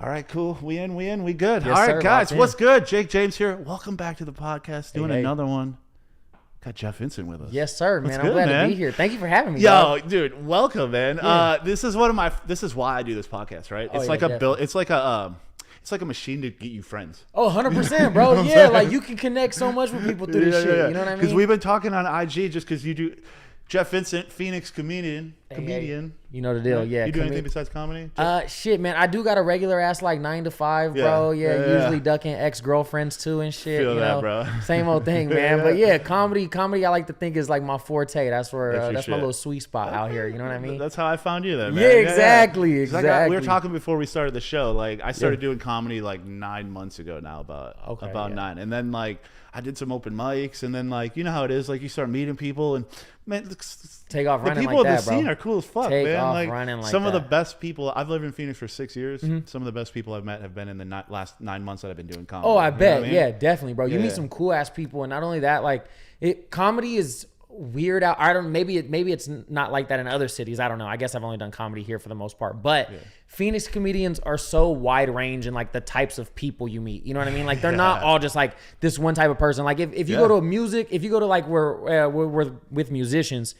All right, cool. We good. Yes, All right, sir, guys, locked what's in. good? Jake James here. Welcome back to the podcast. Doing hey. another one. Got Jeff Vincent with us. Yes, sir, What's man. good, I'm glad man? to be here. Thank you for having me. Yo, dog. dude, welcome, man. Yeah. This is why I do this podcast, right? Oh, It's yeah, like a definitely. it's like a machine to get you friends. Oh, 100%, You bro. know what I'm Yeah, saying? like you can connect so much with people through this shit. You know what I mean? Because we've been talking on IG just because you do. Jeff Vincent, Phoenix comedian. Hey. You know the deal. Yeah. You do anything besides comedy? Shit, man. I do got a regular ass like 9 to 5, bro. Yeah. Usually ducking ex-girlfriends too and shit. Feel you that, know? bro. Same old thing, man. But yeah, comedy. I like to think is like my forte. That's where that's my little sweet spot out here. You know what I mean? That's how I found you, then, man. Yeah, exactly. 'Cause Exactly. we were talking before we started the show. Like, I started doing comedy like 9 months ago now, about 9, and then like I did some open mics, and then like you know how it is. Like you start meeting people, and man, Take off running the people like that, in the scene bro. are cool as fuck, Take man. off Like running like some of the that. best people. I've lived in Phoenix for 6 years. Some of the best people I've met have been in the last 9 months that I've been doing comedy. Oh, I You know bet. what I mean? Yeah, definitely, bro. You Yeah. meet some cool ass people, and not only that, like comedy is weird out. I don't. Maybe it's not like that in other cities. I don't know. I guess I've only done comedy here for the most part. But Phoenix comedians are so wide range in like the types of people you meet. You know what I mean? Like they're not all just like this one type of person. Like if you go to music, if you go to like where we're with musicians.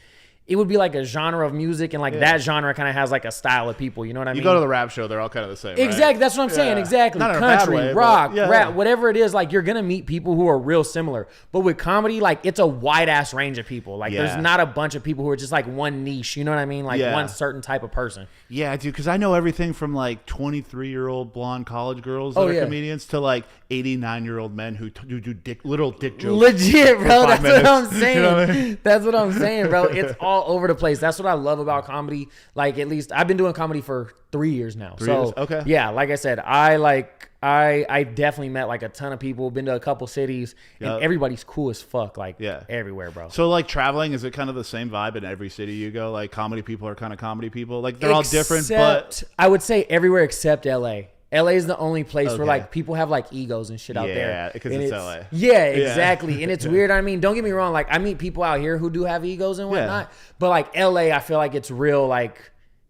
It would be like a genre of music, and like that genre kind of has like a style of people. You know what I mean? You go to the rap show, they're all kind of the same. Exactly. Right? That's what I'm saying. Exactly. Not in a bad Country, way, but rock, yeah. rap, whatever it is, like you're going to meet people who are real similar. But with comedy, like it's a wide ass range of people. Like there's not a bunch of people who are just like one niche. You know what I mean? Like one certain type of person. Yeah, dude, because I know everything from like 23-year-old blonde college girls that are comedians to like 89-year-old men who do literal dick jokes. Legit, bro. That's what I'm saying. You know what I mean? That's what I'm saying, bro. It's all over the place. That's what I love about comedy. Like at least I've been doing comedy for 3 years now. 3 years? Okay. Yeah, like I said, I definitely met like a ton of people, been to a couple cities, and everybody's cool as fuck, like everywhere, bro. So like traveling, is it kind of the same vibe in every city you go? Like comedy people are kind of comedy people. Like they're all different, but I would say everywhere except LA. LA is the only place where like people have like egos and shit out there. Yeah, because it's LA. Yeah, exactly. And it's weird. I mean, don't get me wrong. Like I meet people out here who do have egos and whatnot, but like LA, I feel like it's real. Like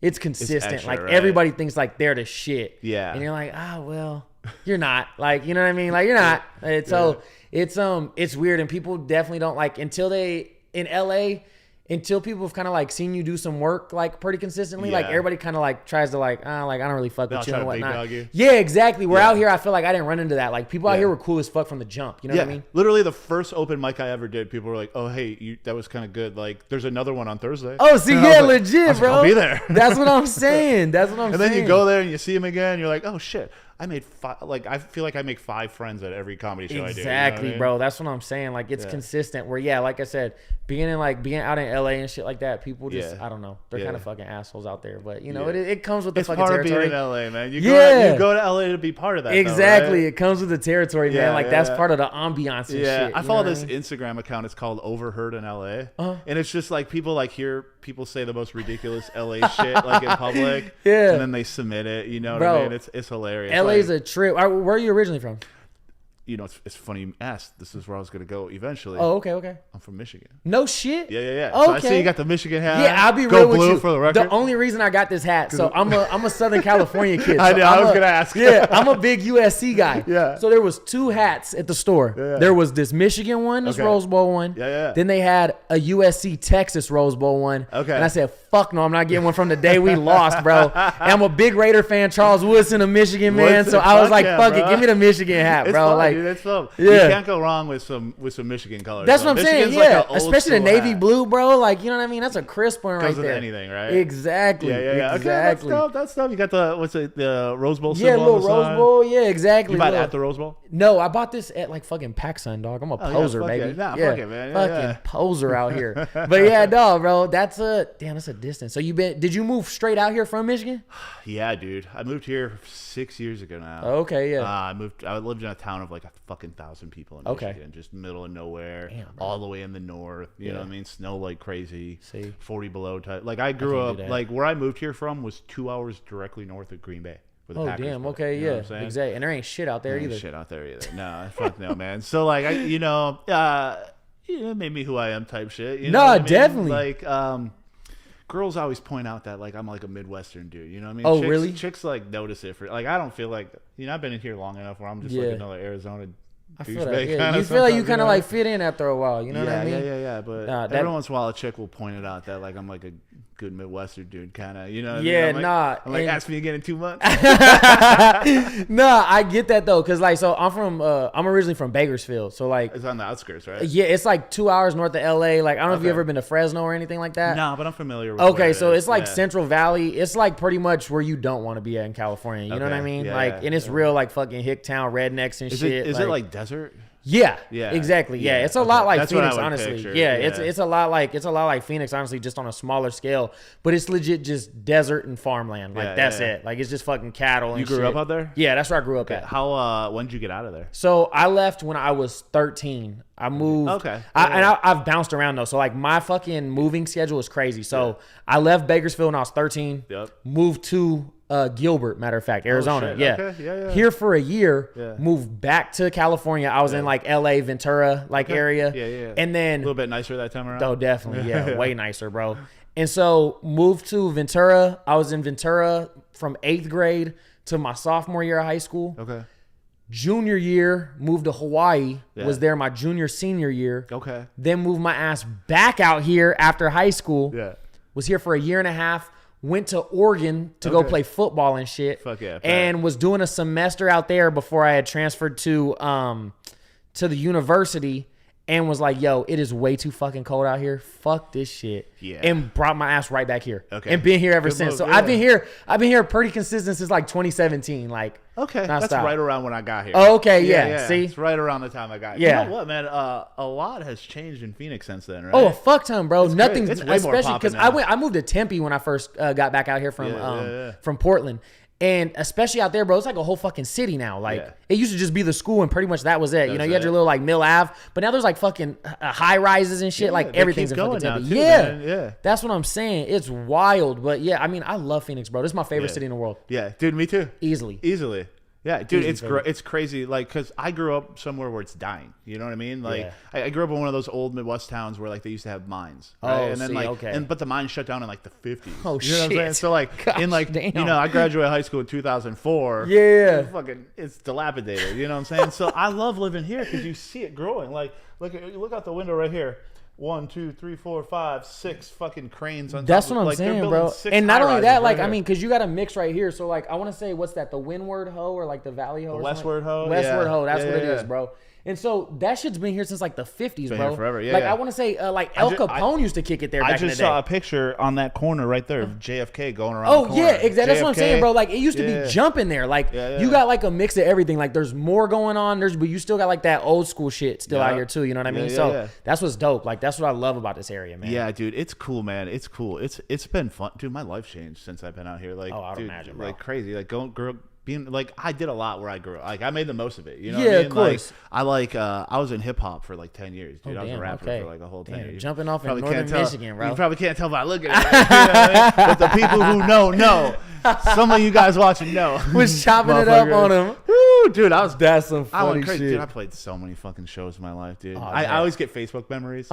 it's consistent. Extra, like right? everybody thinks like they're the shit. Yeah. And you're like, well, you're not. Like, you know what I mean? Like you're not. So it's weird, and people definitely don't like until people have kind of like seen you do some work like pretty consistently, like everybody kind of like tries to like I don't really fuck with you and whatnot. Yeah, exactly. We're out here. I feel like I didn't run into that. Like people out here were cool as fuck from the jump. You know what I mean? Literally the first open mic I ever did, people were like, "Oh, hey, that was kind of good. Like, there's another one on Thursday." Oh, see, legit, bro. I'll be there. That's what I'm saying. And then you go there and you see him again. You're like, "Oh shit." I made I feel like I make 5 friends at every comedy show I do. Exactly, You know what I mean? bro. That's what I'm saying. Like it's consistent. Where like I said, being out in LA and shit like that, people just I don't know. They're kind of fucking assholes out there. But you know, it comes with the fucking territory. It's part of being in LA, man. You go to LA to be part of that. Exactly. Though, right? It comes with the territory, man. Like that's part of the ambiance and shit. I follow this Instagram account. It's called Overheard in LA, and it's just like people like hear people say the most ridiculous LA shit like in public, and then they submit it. You know what I mean? It's hilarious. LA's a trip. Where are you originally from? You know, it's funny you asked. This is where I was going to go eventually. Oh, okay. I'm from Michigan. No shit? Yeah. Okay. So I see you got the Michigan hat. Yeah, I'll be Go real with blue you. for the record. The only reason I got this hat, so I'm a Southern California kid. So I know, I was going to ask. Yeah, I'm a big USC guy. Yeah. So there was 2 hats at the store. Yeah. There was this Michigan one, this Rose Bowl one. Yeah. Then they had a USC Texas Rose Bowl one. Okay. And I said, fuck no, I'm not getting one from the day we lost, bro. And I'm a big Raider fan, Charles Woodson, a Michigan man. So I was like, fuck it, give me the Michigan hat, bro. Fun, like, dude, it's fun. Yeah. You can't go wrong with some Michigan colors. That's what I'm saying. Michigan's Yeah, like an old especially the school navy hat. blue, bro. Like, you know what I mean? That's a crisp one right Goes with there. anything, right? Exactly. Yeah. Exactly. Okay, that's dope. You got the Rose Bowl symbol Yeah, little on the Rose side. Bowl. Yeah, exactly. You bought it at the Rose Bowl? No, I bought this at like fucking PacSun, dog. I'm a poser, fuck baby. it. Nah, yeah, fuck it, man. Fucking poser out here. But yeah, no, bro. That's a distance. So did you move straight out here from Michigan? Yeah, dude. I moved here 6 years ago now. Okay, yeah. I lived in a town of like 1,000 people in Michigan, just middle of nowhere, all the way in the north. You know what I mean? Snow like crazy. 40 below type. Like I grew up, like where I moved here from was 2 hours directly north of Green Bay. Oh damn! Okay, you know yeah, exactly. And there ain't shit out there either. Shit out there either. No, fuck no, man. So like it made me who I am type shit. You know what I mean? definitely. Like girls always point out that like I'm like a Midwestern dude. You know what I mean? Oh, really? Chicks like notice it for like I don't feel like I've been in here long enough where I'm just like another Arizona. I feel that. Yeah. You feel like you kind of like fit in after a while. You know what I mean? Yeah. But every once in a while, a chick will point it out that like I'm like a good Midwestern dude, kind of. You know? What I mean? I'm like, ask me again in 2 months. Nah, I get that though, cause like I'm originally from Bakersfield, so like it's on the outskirts, right? Yeah, it's like 2 hours north of LA. Like I don't know if you ever been to Fresno or anything like that. No, but I'm familiar with. Okay, so it's like Central Valley. It's like pretty much where you don't want to be at in California. You know what I mean? And it's real like fucking hick town, rednecks and shit. Is it like desert? Yeah, exactly. Yeah, it's a lot like Phoenix, honestly. Picture. Yeah, it's a lot like Phoenix, honestly, just on a smaller scale. But it's legit just desert and farmland. Like that's it. Like it's just fucking cattle. And you grew up out there? Yeah, that's where I grew up at. How? When did you get out of there? So I left when I was 13. I moved. Okay. I've bounced around though. So like my fucking moving schedule is crazy. So I left Bakersfield when I was 13. Yep. Moved to Gilbert, matter of fact, Arizona. Okay. Here for a year, moved back to California. I was in like LA, Ventura, area. Yeah. And then a little bit nicer that time around. Oh, definitely. Yeah, way nicer, bro. And so moved to Ventura. I was in Ventura from 8th grade to my sophomore year of high school. Okay. Junior year, moved to Hawaii. Was there my senior year. Okay. Then moved my ass back out here after high school. Yeah. Was here for a year and a half. Went to Oregon to go play football and shit. Fuck yeah. And was doing a semester out there before I had transferred to the university. And was like, yo, it is way too fucking cold out here. Fuck this shit. Yeah. And brought my ass right back here. Okay. And been here ever since. Move, so I've been here pretty consistent since like 2017. Like, okay, that's right around when I got here. Oh, okay, yeah. See, it's right around the time I got here. Yeah. You know what, man? A lot has changed in Phoenix since then, right? Oh, a fuck ton, bro. Nothing's it's way more especially because I moved to Tempe when I first got back out here from Portland. And especially out there, bro, it's like a whole fucking city now. Like it used to just be the school, and pretty much that was it. You know, you had your little like Mill Ave, but now there's like fucking high rises and shit. Like everything's in fucking Tempe. Yeah, that's what I'm saying. It's wild, but yeah, I mean, I love Phoenix, bro. This is my favorite city in the world. Yeah, dude, me too. Easily. Yeah, dude, it's crazy. Like, cause I grew up somewhere where it's dying. You know what I mean? Like, I grew up in one of those old Midwest towns where like they used to have mines. Right? Oh, and then but the mines shut down in like the 50s. Oh, you know what I'm saying? So like, damn. I graduated high school in 2004. Yeah. It's dilapidated. You know what I'm saying? So I love living here because you see it growing. Like, look out the window right here. 1, 2, 3, 4, 5, 6 fucking cranes on That's top. what I'm saying, bro. And not only that, like, I mean, because you got a mix right here. So, like, I want to say, what's that? The Windward Hoe or like the Valley Hoe? The Westward Hoe? Westward Hoe. That's what it is, bro. And so that shit's been here since like the 50s, bro. Here forever. Yeah, like I want to say, like El Capone used to kick it there. Back in the day. I just saw a picture on that corner right there of JFK going around. Oh yeah, exactly. That's what I'm saying, bro. Like it used to be jumping there. Like you got like a mix of everything. Like there's more going on. But you still got like that old school shit still out here too. You know what I mean? So that's what's dope. Like that's what I love about this area, man. Yeah, dude, it's cool, man. It's cool. It's been fun, dude. My life changed since I've been out here. Like, I would imagine, bro. Like crazy. Like being like I did a lot where I grew up. Like I made the most of it. You know yeah, what I mean? Of course. Like I was in hip hop for like 10 years, dude. I was a rapper for like a whole 10 years. Jumping off in northern Michigan, bro. You probably can't tell by looking at it. You know what I mean? But the people who know. Some of you guys watching know. Was chopping it up on him. Woo, dude, that's some funny I went crazy. shit. Dude, I played so many fucking shows in my life, dude. I always get Facebook memories.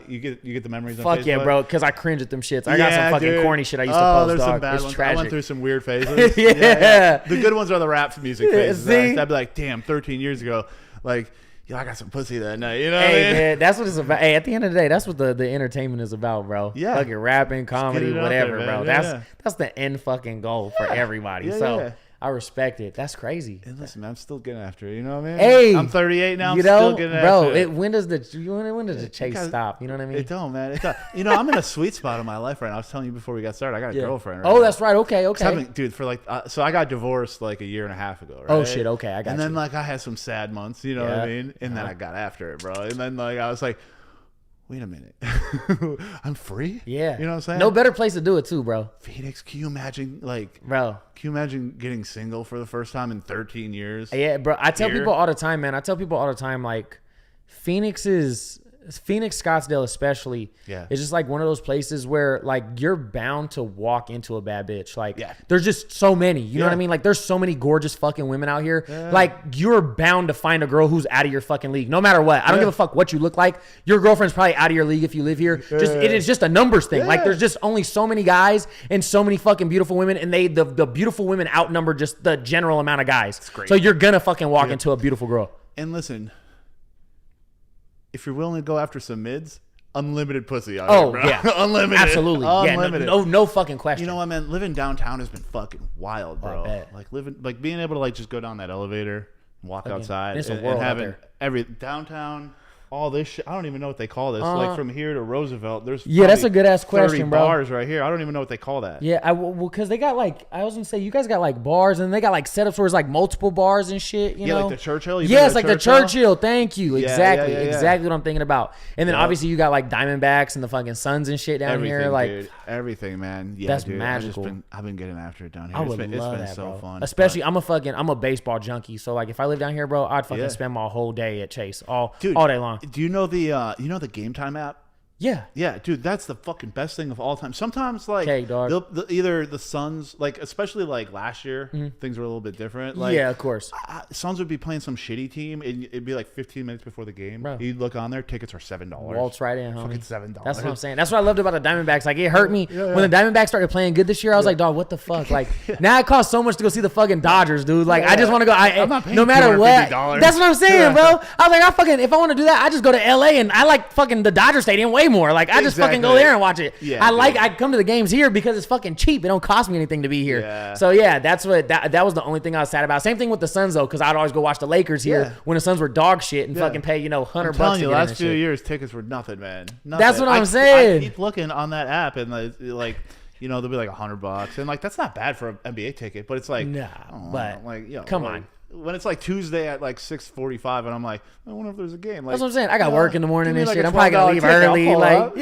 You get the memories on Facebook? Fuck yeah, bro, because I cringe at them shits. I got some fucking corny shit I used to post, there's dog. some bad it's ones. tragic. I went through some weird phases. yeah. The good ones are the rap music phases. See? I'd be like, damn, 13 years ago, like, yo, I got some pussy that night. You know what I mean? Man, that's what it's about. Hey, at the end of the day, that's what the entertainment is about, bro. Yeah. Fucking rapping, comedy, whatever, there, bro. That's the end fucking goal for everybody. I respect it. That's crazy. And listen, man, I'm still getting after it. You know what I mean? Hey, I'm 38 now. I'm still getting after it. When does the chase stop? You know what I mean? It don't, man. You know, I'm in a sweet spot in my life right now. I was telling you before we got started. I got a girlfriend. Right now. That's right. Okay. Dude, for like, so I got divorced like a year and a half ago. Right? Oh shit. Okay, I got. And then like I had some sad months. You know what I mean? And then I got after it, bro. And then like I was like, wait a minute. I'm free? Yeah. You know what I'm saying? No better place to do it too, bro. Phoenix, can you imagine bro, can you imagine getting single for the first time in 13 years? Yeah, bro. I tell people all the time, man. Like Phoenix is Phoenix, Scottsdale especially, it's just like one of those places where like you're bound to walk into a bad bitch. Like there's just so many, you know what I mean? Like there's so many gorgeous fucking women out here. Like you're bound to find a girl who's out of your fucking league, no matter what. I don't give a fuck what you look like. Your girlfriend's probably out of your league if you live here. Just it is just a numbers thing. Like there's just only so many guys and so many fucking beautiful women, and the beautiful women outnumber just the general amount of guys. So you're gonna fucking walk into a beautiful girl. And listen, if you're willing to go after some mids, unlimited pussy out here, bro. Yeah. Unlimited. Absolutely. Unlimited. Yeah, no fucking question. You know what, man? Living downtown has been fucking wild, bro. Like being able to like just go down that elevator, walk outside, and having every downtown, all this shit. I don't even know what they call this. Like from here to Roosevelt, there's that's a good ass question, bro. Bars right here. I don't even know what they call that. Yeah, because they got like, I was gonna say, you guys got like bars, and they got like setups where it's like multiple bars and shit. You know, like the Churchill. Yes, like the Churchill. Thank you. Exactly, exactly what I'm thinking about. And then obviously you got like Diamondbacks and the fucking Suns and shit down here. Like dude, everything, man. Yeah, that's dude, magical. I've been getting after it down here. I would love that, so fun. Especially, I'm a baseball junkie. So like, if I live down here, bro, I'd fucking spend my whole day at Chase all day long. Do you know the Game Time app? Yeah, dude, that's the fucking best thing of all time. Sometimes, like, either the Suns, like, especially like last year, things were a little bit different. Like, yeah, of course. Suns would be playing some shitty team, and it'd be like 15 minutes before the game. Bro. You'd look on there, tickets are $7. Waltz right in, homie. Fucking $7. That's what I'm saying. That's what I loved about the Diamondbacks. Like, it hurt me when the Diamondbacks started playing good this year. I was like, dog, what the fuck? Like, now it costs so much to go see the fucking Dodgers, dude. Like, I just want to go. I'm not paying no matter what. That's what I'm saying, bro. I was like, if I want to do that, I just go to LA, and I like fucking the Dodger Stadium way more. Like, I just fucking go there and watch it. I come to the games here because it's fucking cheap. It don't cost me anything to be here. So that's what that was the only thing I was sad about. Same thing with the Suns though, because I'd always go watch the Lakers here when the Suns were dog shit and fucking pay $100 bucks. The last few years tickets were nothing, man. Nothing. That's what I'm saying. I keep looking on that app and like. They'll be like $100, and like that's not bad for an NBA ticket, but it's like but like come on. When it's like Tuesday at like 6:45, and I'm like, I wonder if there's a game. Like, that's what I'm saying. I got work in the morning and shit. I'm probably gonna leave early. Like,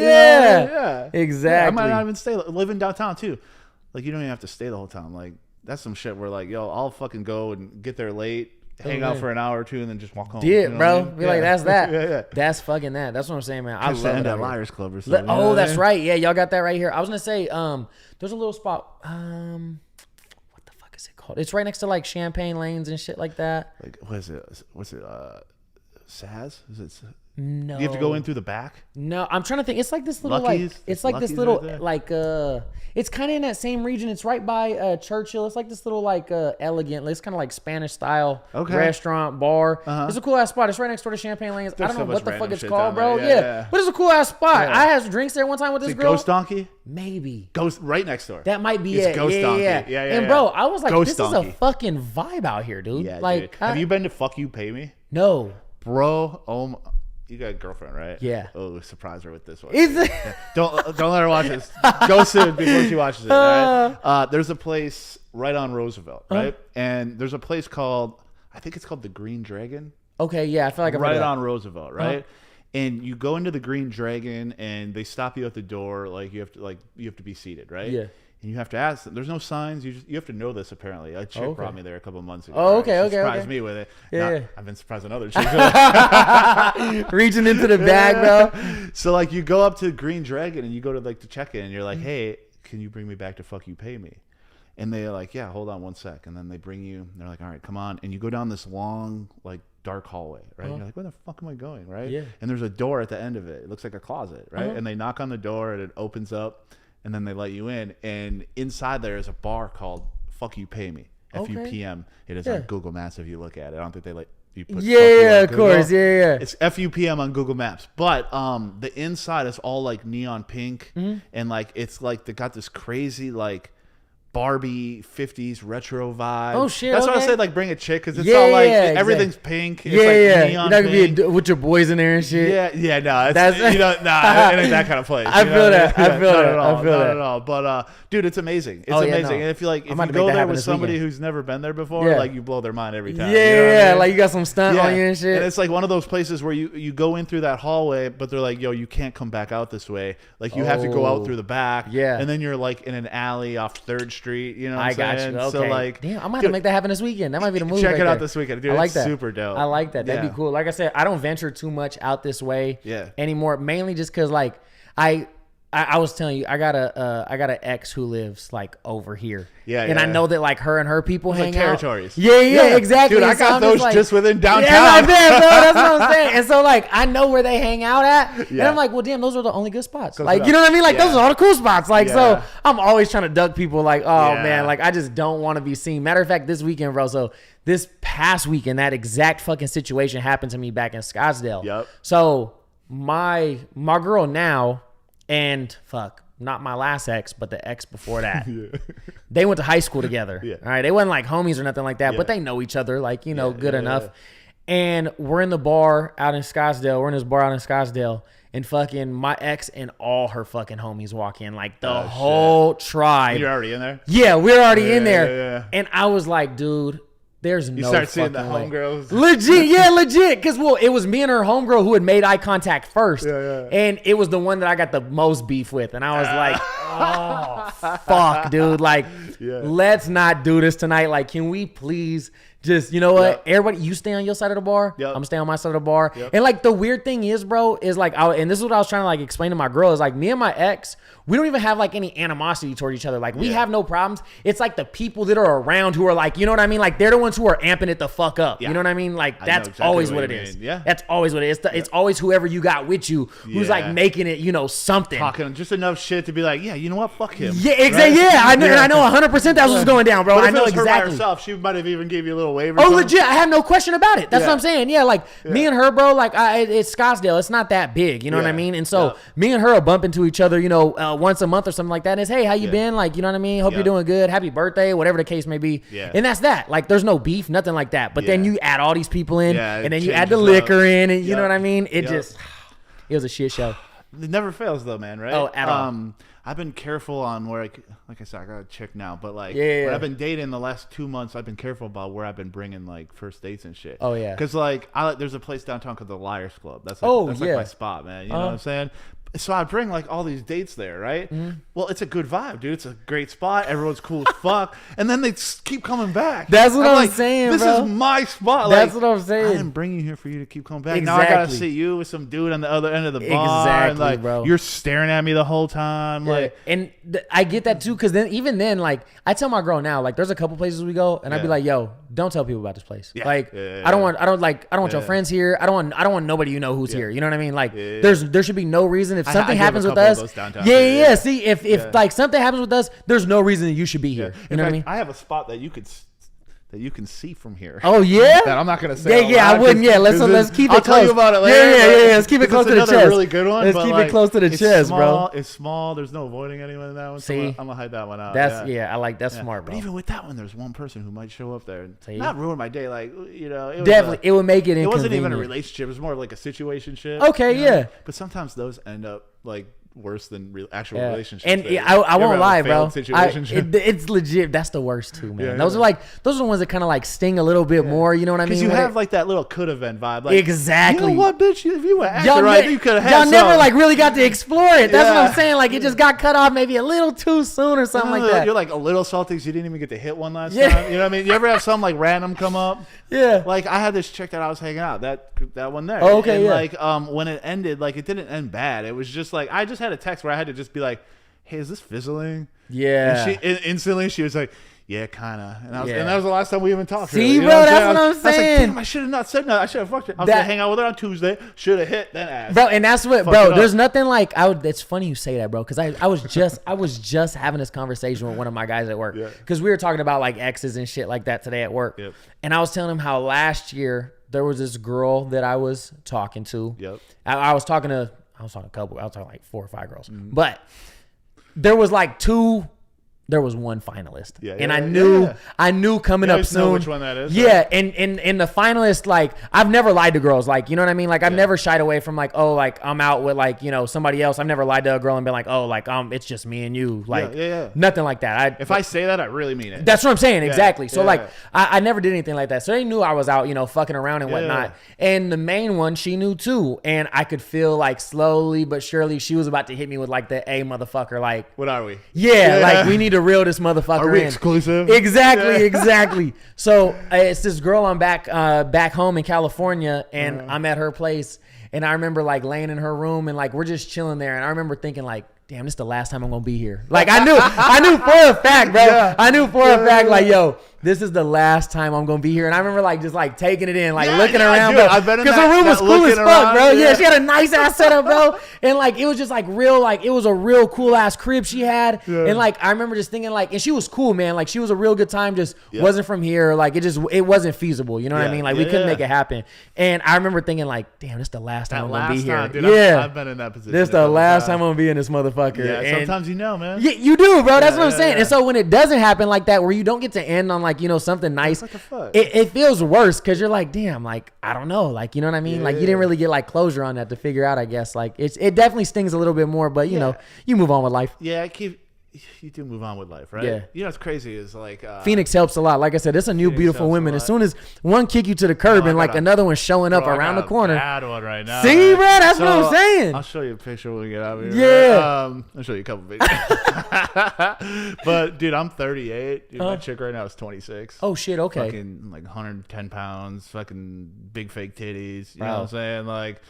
exactly. Yeah, I might not even stay. Living downtown too. Like, you don't even have to stay the whole time. Like, that's some shit where like, I'll fucking go and get there late, hang out for an hour or two, and then just walk home. Bro. Be like, that's that. That's fucking that. That's what I'm saying, man. I love that Liars Club or something. Oh, that's right. Yeah, y'all got that right here. I was gonna say, there's a little spot. What the fuck is it called? It's right next to like Champagne Lanes and shit like that. Like, what is it? What's it? Saz? Is it? No. You have to go in through the back? No, I'm trying to think. It's like this little Lucky's? It's like this little it's kind of in that same region. It's right by Churchill. It's like this little elegant. It's kind of like Spanish style restaurant bar. It's a cool ass spot. It's right next door to Champagne Lanes. I don't know what the fuck it's called, bro. Yeah. But it's a cool ass spot. I had drinks there one time with this girl. Ghost Donkey? Maybe. Ghost right next door. That might be it. Ghost Donkey. Yeah. And bro, I was like, this is a fucking vibe out here, dude. Yeah, like, dude. Have you been to Fuck You Pay Me? No. Bro, you got a girlfriend, right? Yeah. Oh, surprise her with this one. Yeah. Don't let her watch this. Go soon before she watches it. All right? There's a place right on Roosevelt, right? And there's a place I think it's called the Green Dragon. Okay, yeah, I feel like I've right on Roosevelt, right? And you go into the Green Dragon, and they stop you at the door. Like, you have to be seated, right? Yeah. And you have to ask them. There's no signs. You have to know this, apparently. A chick brought me there a couple of months ago. Oh, okay, She surprised me with it. Yeah. I've been surprising other chicks. Reaching into the bag, bro. So, like, you go up to Green Dragon, and you go to, like, to check in, and you're like, hey, can you bring me back to Fuck You Pay Me? And they're like, yeah, hold on one sec. And then they bring you, and they're like, all right, come on. And you go down this long, like, dark hallway, right? And you're like, where the fuck am I going, right? Yeah. And there's a door at the end of it. It looks like a closet, right? And they knock on the door, and it opens up. And then they let you in, and inside there is a bar called Fuck You Pay Me, FUPM. It is on Google Maps if you look at it. I don't think they let you put of course, yeah. It's FUPM on Google Maps, but the inside is all like neon pink, and like it's like they got this crazy like Barbie 50s retro vibe. Oh shit! That's why I said like bring a chick because it's all like everything's pink. It's like neon you're not gonna be with your boys in there and shit. No, it ain't that kind of place. I feel that. I feel that. Not at all. But dude, it's amazing. It's amazing. And if you go there with somebody who's never been there before, like you blow their mind every time. Like you got some stunt on you and shit. And it's like one of those places where you go in through that hallway, but they're like, yo, you can't come back out this way. Like you have to go out through the back. Yeah. And then you're like in an alley off 3rd street. You know what I I'm got saying? you. Okay. So like, damn, I might have to make that happen this weekend. That might be the movie. Check it out there. this weekend, dude. I like it's that. super dope. I like that. That'd be cool. Like I said, I don't venture too much out this way anymore. Mainly just because like I was telling you, I got an ex who lives like over here. And I know that like her and her people hang out. Territories. Yeah, exactly. Dude, I got those just within downtown. Yeah, right there, bro. That's what I'm saying. And so like I know where they hang out at. And I'm like, well, damn, those are the only good spots. Like, you know what I mean? Like those are all the cool spots. Like, so I'm always trying to duck people like, oh man, like I just don't want to be seen. Matter of fact, this weekend, bro. So this past weekend, that exact fucking situation happened to me back in Scottsdale. Yep. So my girl now, and not my last ex, but the ex before that. They went to high school together. All right. They wasn't like homies or nothing like that, but they know each other, like, you know, good enough. And we're in the bar out in Scottsdale. We're in this bar out in Scottsdale. And fucking my ex and all her fucking homies walk in. Like the whole tribe. You're already in there? Yeah, we're already in there. And I was like, dude, there's no start seeing the fucking way. homegirls. Legit. Because, well, it was me and her homegirl who had made eye contact first. And it was the one that I got the most beef with. And I was like, oh, fuck, dude. Like, let's not do this tonight. Like, can we please just, you know what? Everybody, you stay on your side of the bar. I'm gonna stay on my side of the bar. And like the weird thing is, bro, is like, and this is what I was trying to like explain to my girl, is like me and my ex, we don't even have like any animosity toward each other. Like we have no problems. It's like the people that are around who are like, you know what I mean? Like they're the ones who are amping it the fuck up. You know what I mean? Like that's exactly always what it is. That's always what it is. It's always whoever you got with you who's like making it, you know, something. Talking just enough shit to be like, yeah, you know what? Fuck him. Yeah, exactly. Right? Yeah, I know. And I know 100% that's what's going down, bro. But I know if it was exactly. her by herself, she might have even gave you a little wave. Oh, legit. I have no question about it. That's what I'm saying. Yeah, like me and her, bro, like it's Scottsdale. It's not that big. You know what I mean? And so me and her will bump into each other, you know, once a month or something like that. And it's, hey, how you been? Like, you know what I mean? Hope you're doing good. Happy birthday, whatever the case may be. And that's that. Like, there's no beef, nothing like that. But then you add all these people in, and then you add the liquor in, and you know what I mean? It just, it was a shit show. It never fails though, man, right? Oh, at all. I've been careful on where like I said, I got a chick now, but like when I've been dating the last 2 months, I've been careful about where I've been bringing like first dates and shit. Oh yeah. Cause like there's a place downtown called the Liars Club. That's like, like my spot, man. You know what I'm saying? So I bring like all these dates there, right? Well, it's a good vibe, dude. It's a great spot. Everyone's cool as fuck. And then they keep coming back. That's what I'm saying, this bro. This is my spot. That's like, what I'm saying. I didn't bring you here for you to keep coming back. Now I gotta see you with some dude on the other end of the bar. Exactly, and like, bro. You're staring at me the whole time. Like, and I get that too, because even then, like I tell my girl now, like there's a couple places we go, and I'd be like, yo, don't tell people about this place. Like I don't want your friends here. I don't want nobody you know who's here. You know what I mean? Like there should be no reason if something happens with us. See, if like something happens with us, there's no reason that you should be here. You know what I mean? I have a spot that you can see from here. Oh yeah, that I'm not gonna say. I wouldn't. Yeah, let's keep it. I'll tell you about it later. Yeah. Let's keep it close to the chest. Really good one. Let's keep it close to the chest, bro. It's small. There's no avoiding anyone in that one. See, I'm gonna hide that one out. That's I like that's smart, bro. But even with that one, there's one person who might show up there and not ruin my day. Like you know, it would make it. It wasn't even a relationship. It was more of like a situationship. Okay, you know? But sometimes those end up like worse than actual relationships. And I won't lie, bro. It's legit. That's the worst too, man. Those are the ones that kind of like sting a little bit more. You know what I mean? Because you have like that little could have been vibe. Like, exactly. You know what, bitch? If you were acting right, you could have had. Y'all never like really got to explore it. That's what I'm saying. Like it just got cut off maybe a little too soon or something like that. You're like a little salty because you didn't even get to hit one last time. You know what I mean? You ever have some like random come up? Yeah. Like I had this chick that I was hanging out. That one there. Oh, okay. And like when it ended, like it didn't end bad. It was just like I just had a text where I had to just be like, hey, is this fizzling? Yeah. And instantly she was like, yeah, kind of. And that was the last time we even talked. See, really. Bro, that's what I'm saying. I was like, damn, I should have not said nothing. I should have fucked it. I was going to hang out with her on Tuesday. Should have hit, then asked. Bro, and that's what, bro, there's nothing like, it's funny you say that, bro, because I was just having this conversation with one of my guys at work. Because we were talking about like exes and shit like that today at work. Yep. And I was telling him how last year there was this girl that I was talking to. Yep. I was talking to a couple. I was talking like 4 or 5 girls. Mm-hmm. But there was like 2. There was one finalist, and I knew coming up soon. Know which one that is. Yeah, right? and the finalist, like I've never lied to girls, like you know what I mean. Like I've never shied away from like, oh, like I'm out with like you know somebody else. I've never lied to a girl and been like, oh, like it's just me and you, like nothing like that. If I say that, I really mean it. That's what I'm saying, exactly. So like I never did anything like that. So they knew I was out, you know, fucking around and whatnot. And the main one, she knew too, and I could feel like slowly but surely she was about to hit me with like the, hey motherfucker, like what are we? Yeah, like we need to the realest motherfucker. Are we exclusive? Exactly. So it's this girl I'm back home in California, and I'm at her place, and I remember like laying in her room, and like we're just chilling there, and I remember thinking like, damn, this is the last time I'm gonna be here. Like I knew for a fact, bro. Yeah. I knew for a fact, like, yo, this is the last time I'm gonna be here. And I remember like just like taking it in, like looking around, bro. Because her room was cool as fuck, bro. Yeah, she had a nice ass setup, bro. And like it was just like real, like it was a real cool ass crib she had. Yeah. And like I remember just thinking like, and she was cool, man. Like she was a real good time. Just wasn't from here. Like it wasn't feasible. You know what I mean? Like we couldn't make it happen. And I remember thinking like, damn, this is the last time I'm gonna be here. Dude, yeah, I've been in that position. This is the last time I'm gonna be in this motherfucker. Yeah, and sometimes you know, man. Yeah, you do, bro. That's what I'm saying. And so when it doesn't happen like that, where you don't get to end on like, you know, something nice, it feels worse because you're like, damn, like, I don't know. Like, you know what I mean? Yeah. Like you didn't really get like closure on that to figure out, I guess. Like it definitely stings a little bit more, but you know, you move on with life. Yeah, you do move on with life, right? Yeah. You know what's crazy is like Phoenix helps a lot. Like I said, it's a new beautiful women. As soon as one kick you to the curb and like another one showing up around the corner. Bad one right now. See, bro, that's what I'm saying. I'll show you a picture when we get out of here. Yeah. I'll show you a couple pictures. But dude, I'm 38. Dude, my chick right now is 26. Oh shit, okay. Fucking like 110 pounds, fucking big fake titties. You know what I'm saying? Like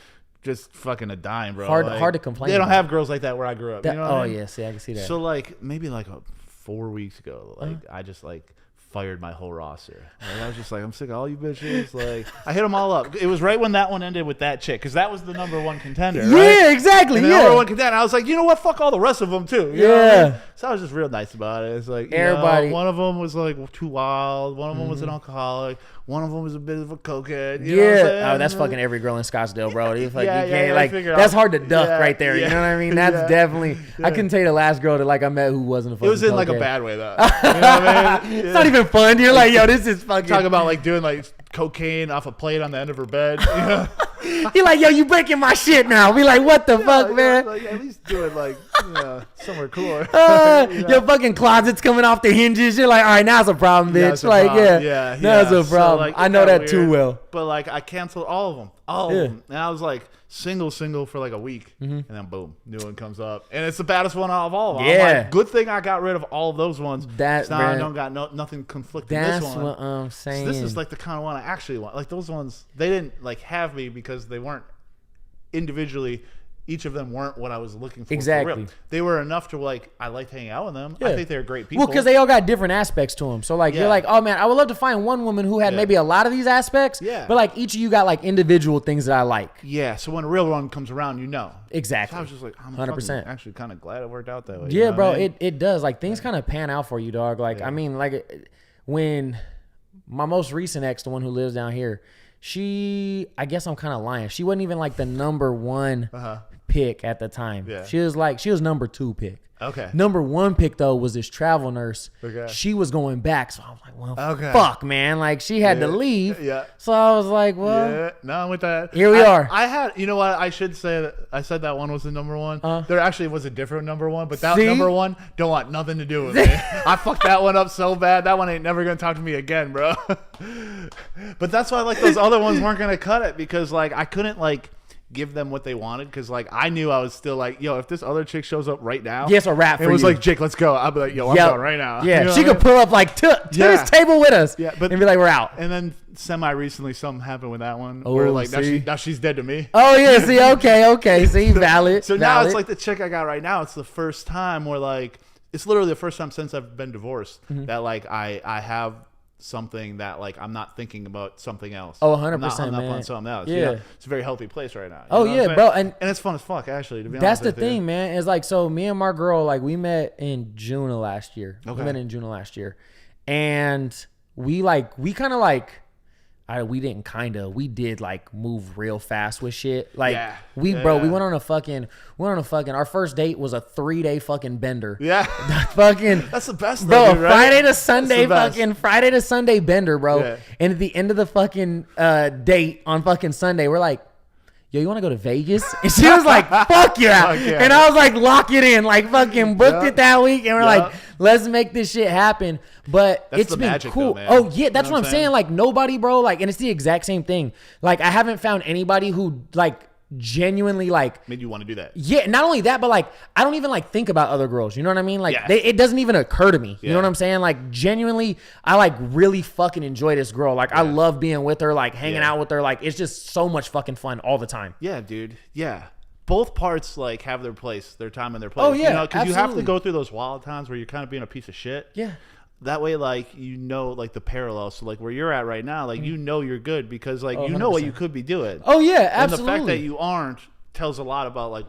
just fucking a dime, bro. Hard to complain. They don't have girls like that where I grew up. You know what I mean? Yeah, see, I can see that. So like maybe like 4 weeks ago, like I just like fired my whole roster. Like, I was just like, I'm sick of all you bitches. Like I hit them all up. It was right when that one ended with that chick because that was the number one contender. Right? Yeah, exactly. Number one contender. I was like, you know what? Fuck all the rest of them too. You know what I mean? So I was just real nice about it. It's like everybody. One of them was like too wild. One of them was an alcoholic. One of them was a bit of a cokehead. You know what I'm saying? That's fucking every girl in Scottsdale, bro. You can't like that's hard to duck right there. You know what I mean? That's definitely. I couldn't tell you the last girl that like I met who wasn't a fucking. It was in like a bad way though. You know what I mean? It's not even fun. You're like, yo, this is fucking. Talk about like doing like cocaine off a plate on the end of her bed. You know? You're like, yo, you breaking my shit now. We like, what the fuck, man? Like, at least do it like somewhere cooler. Your fucking closet's coming off the hinges. You're like, all right, now it's a problem, bitch. Like, that's a problem. So, like, I know that too well. But like, I canceled all of them, all of them, and I was like single for like a week, and then boom, new one comes up, and it's the baddest one out of all of them. Yeah, like, good thing I got rid of all of those ones. Now I don't got nothing conflicting. That's this one. What I'm saying. So this is like the kind of one I actually want. Like those ones, they didn't like have me because they weren't individually. Each of them weren't what I was looking for. Exactly. For real. They were enough to like, I liked hanging out with them. I think they're great people. Well, because they all got different aspects to them. So like, you're like, oh man, I would love to find one woman who had maybe a lot of these aspects. Yeah. But like each of you got like individual things that I like. Yeah. So when a real one comes around, you know. Exactly. So I was just like, I'm 100%. Actually kind of glad it worked out that way. Yeah, bro. I mean? It does. Like things kind of pan out for you, dog. Like, I mean, like when my most recent ex, the one who lives down here, I guess I'm kind of lying. She wasn't even like the number one pick at the time. Yeah. She was number 2 pick. Okay. Number 1 pick though was this travel nurse. Okay. She was going back, so I was like, well, fuck, man. Like she had to leave. Yeah. So I was like, well, yeah. No, I'm with that. Here we are. I had, you know what? I should say that I said that one was the number 1. There actually was a different number 1, but that number 1 don't want nothing to do with me. I fucked that one up so bad. That one ain't never gonna talk to me again, bro. But that's why like those other ones weren't gonna cut it because like I couldn't like give them what they wanted because like I knew I was still like, yo, if this other chick shows up right now, yes, a wrap for you. It was like, Jake, let's go. I'll be like, yo, I'm going right now. Yeah, you know she could pull up like to this table with us, and be like, we're out. And then semi-recently, something happened with that one where like now she's dead to me. Oh yeah, see, okay, see, valid. So now it's like the chick I got right now. It's the first time where like it's literally the first time since I've been divorced that like I have something that like I'm not thinking about something else. Oh, 100%, I'm not hung man. up on something else. Yeah. You know? It's a very healthy place right now. Oh yeah, bro, and it's fun as fuck actually. To be that's honest the thing, man. Is like so me and my girl like we met in June of last year. Okay. We met in June of last year, and we kind of like. We did like move real fast with shit. Like we went on a fucking, our first date was a 3-day fucking bender. Yeah. Fucking. That's the best bro, though, right? Friday to Sunday bender, bro. Yeah. And at the end of the fucking date on fucking Sunday, we're like, yo, you want to go to Vegas? And she was like, fuck yeah. And I was like, lock it in. Like fucking booked it that week. And we're like, let's make this shit happen. But it's been cool. Though, oh yeah, that's what I'm saying. Like nobody, bro. Like, and it's the exact same thing. Like I haven't found anybody who like genuinely like made you want to do that. Yeah, not only that, but like I don't even like think about other girls. You know what I mean? Like it doesn't even occur to me. You know what I'm saying? Like genuinely, I like really fucking enjoy this girl. Like I love being with her, like hanging out with her. Like it's just so much fucking fun all the time. Yeah, dude. Yeah. Both parts like have their place, their time and their place. Oh yeah, you know, because you have to go through those wild times where you're kind of being a piece of shit. Yeah. That way, like, you know, like the parallels. So, like, where you're at right now, like, you know you're good because, like, you know what you could be doing. Oh yeah, absolutely. And the fact that you aren't tells a lot about, like,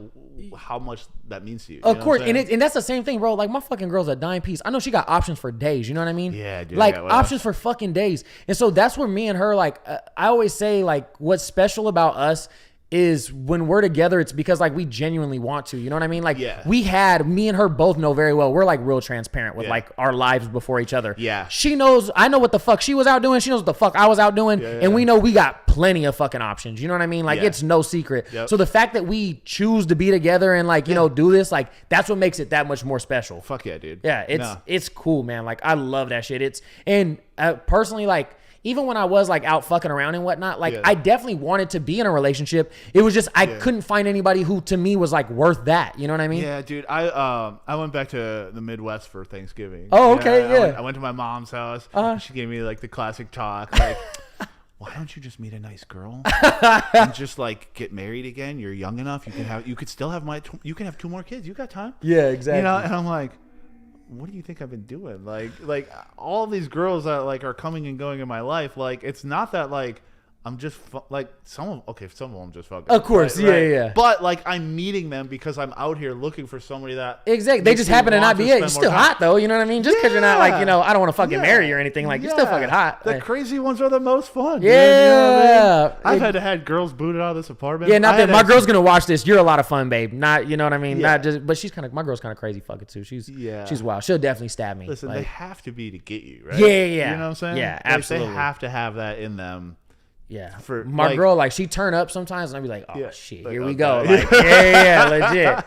how much that means to you. Of course, and that's the same thing, bro. Like, my fucking girl's a dime piece. I know she got options for days. You know what I mean? Yeah, dude. Like, options for fucking days. And so that's where me and her, like, I always say, like, what's special about us is when we're together, it's because like we genuinely want to, you know what I mean? Like me and her both know very well. We're like real transparent with like our lives before each other. Yeah. She knows, I know what the fuck she was out doing. She knows what the fuck I was out doing. And we know we got plenty of fucking options. You know what I mean? Like it's no secret. So the fact that we choose to be together and like, you know, do this, like that's what makes it that much more special. Fuck yeah, dude. Yeah. It's cool, man. Like I love that shit. And personally, like, even when I was like out fucking around and whatnot, like I definitely wanted to be in a relationship. It was just I couldn't find anybody who to me was like worth that. You know what I mean? Yeah, dude. I went back to the Midwest for Thanksgiving. Oh, okay, I went to my mom's house. She gave me like the classic talk, like, why don't you just meet a nice girl and just like get married again? You're young enough. You can have 2 more kids. You got time. Yeah, exactly. You know, and I'm like, what do you think I've been doing? Like all these girls that like are coming and going in my life, like it's not that like I'm just like some of them just fucking. Of course, right? Yeah. But like I'm meeting them because I'm out here looking for somebody that they just happen to not be it. You're still hot though, you know what I mean? Just because you're not like, you know, I don't want to fucking marry you or anything. Like you're still fucking hot. The crazy ones are the most fun. Yeah, dude, you know what I mean? I've had girls booted out of this apartment. Yeah, not that my girl's gonna watch this. You're a lot of fun, babe. Not, you know what I mean? Not just, but my girl's kind of crazy fucking too. She's wild. She'll definitely stab me. Listen, like, they have to be to get you, right? Yeah. You know what I'm saying? Yeah, absolutely. They have to have that in them. Yeah, for my girl, like she turn up sometimes, and I'd be like, "Oh shit, like, here we go!" Like,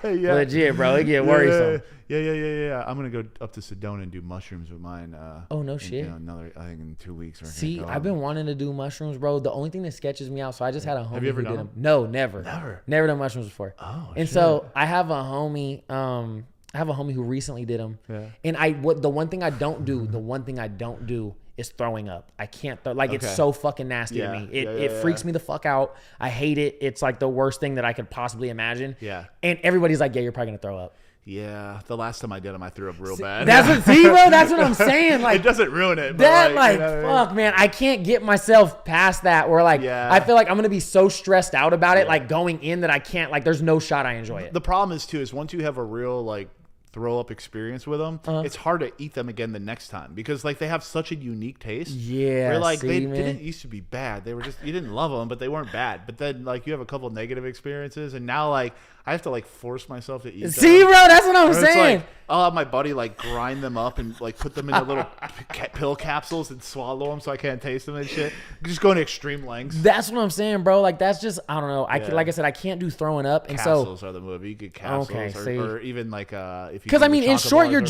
legit, bro. It get worrisome. Yeah. I'm gonna go up to Sedona and do mushrooms with mine. Oh no shit. I think in 2 weeks. See, I've been wanting to do mushrooms, bro. The only thing that sketches me out. So I just had a homie. Have you ever who done did them? No, never done mushrooms before. Oh, and shit. so I have a homie. Who recently did them. Yeah. And the one thing I don't do is throwing up. I can't it's so fucking nasty to me. It freaks me the fuck out. I hate it. It's like the worst thing that I could possibly imagine. Yeah. And everybody's like, yeah, you're probably gonna throw up. Yeah, the last time I did them, I threw up real bad. Bro. That's what I'm saying. Like it doesn't ruin it. But you know what I mean? Man, I can't get myself past that. Where I feel like I'm gonna be so stressed out about it, like going in that I can't. Like, there's no shot I enjoy it. The problem is too is once you have a real like throw up experience with them, it's hard to eat them again the next time because like they have such a unique taste. Yeah, where like they didn't used to be bad. They were just you didn't love them, but they weren't bad. But then like you have a couple negative experiences, and now like I have to like force myself to eat them. See, bro, that's what I'm saying. Like, I'll have my buddy like grind them up and like put them into little pill capsules and swallow them so I can't taste them and shit. Just going to extreme lengths. That's what I'm saying, bro. Like that's just I don't know. Like I said, I can't do throwing up, and capsules are the move. You get capsules, or even like if you because I mean, in short, you're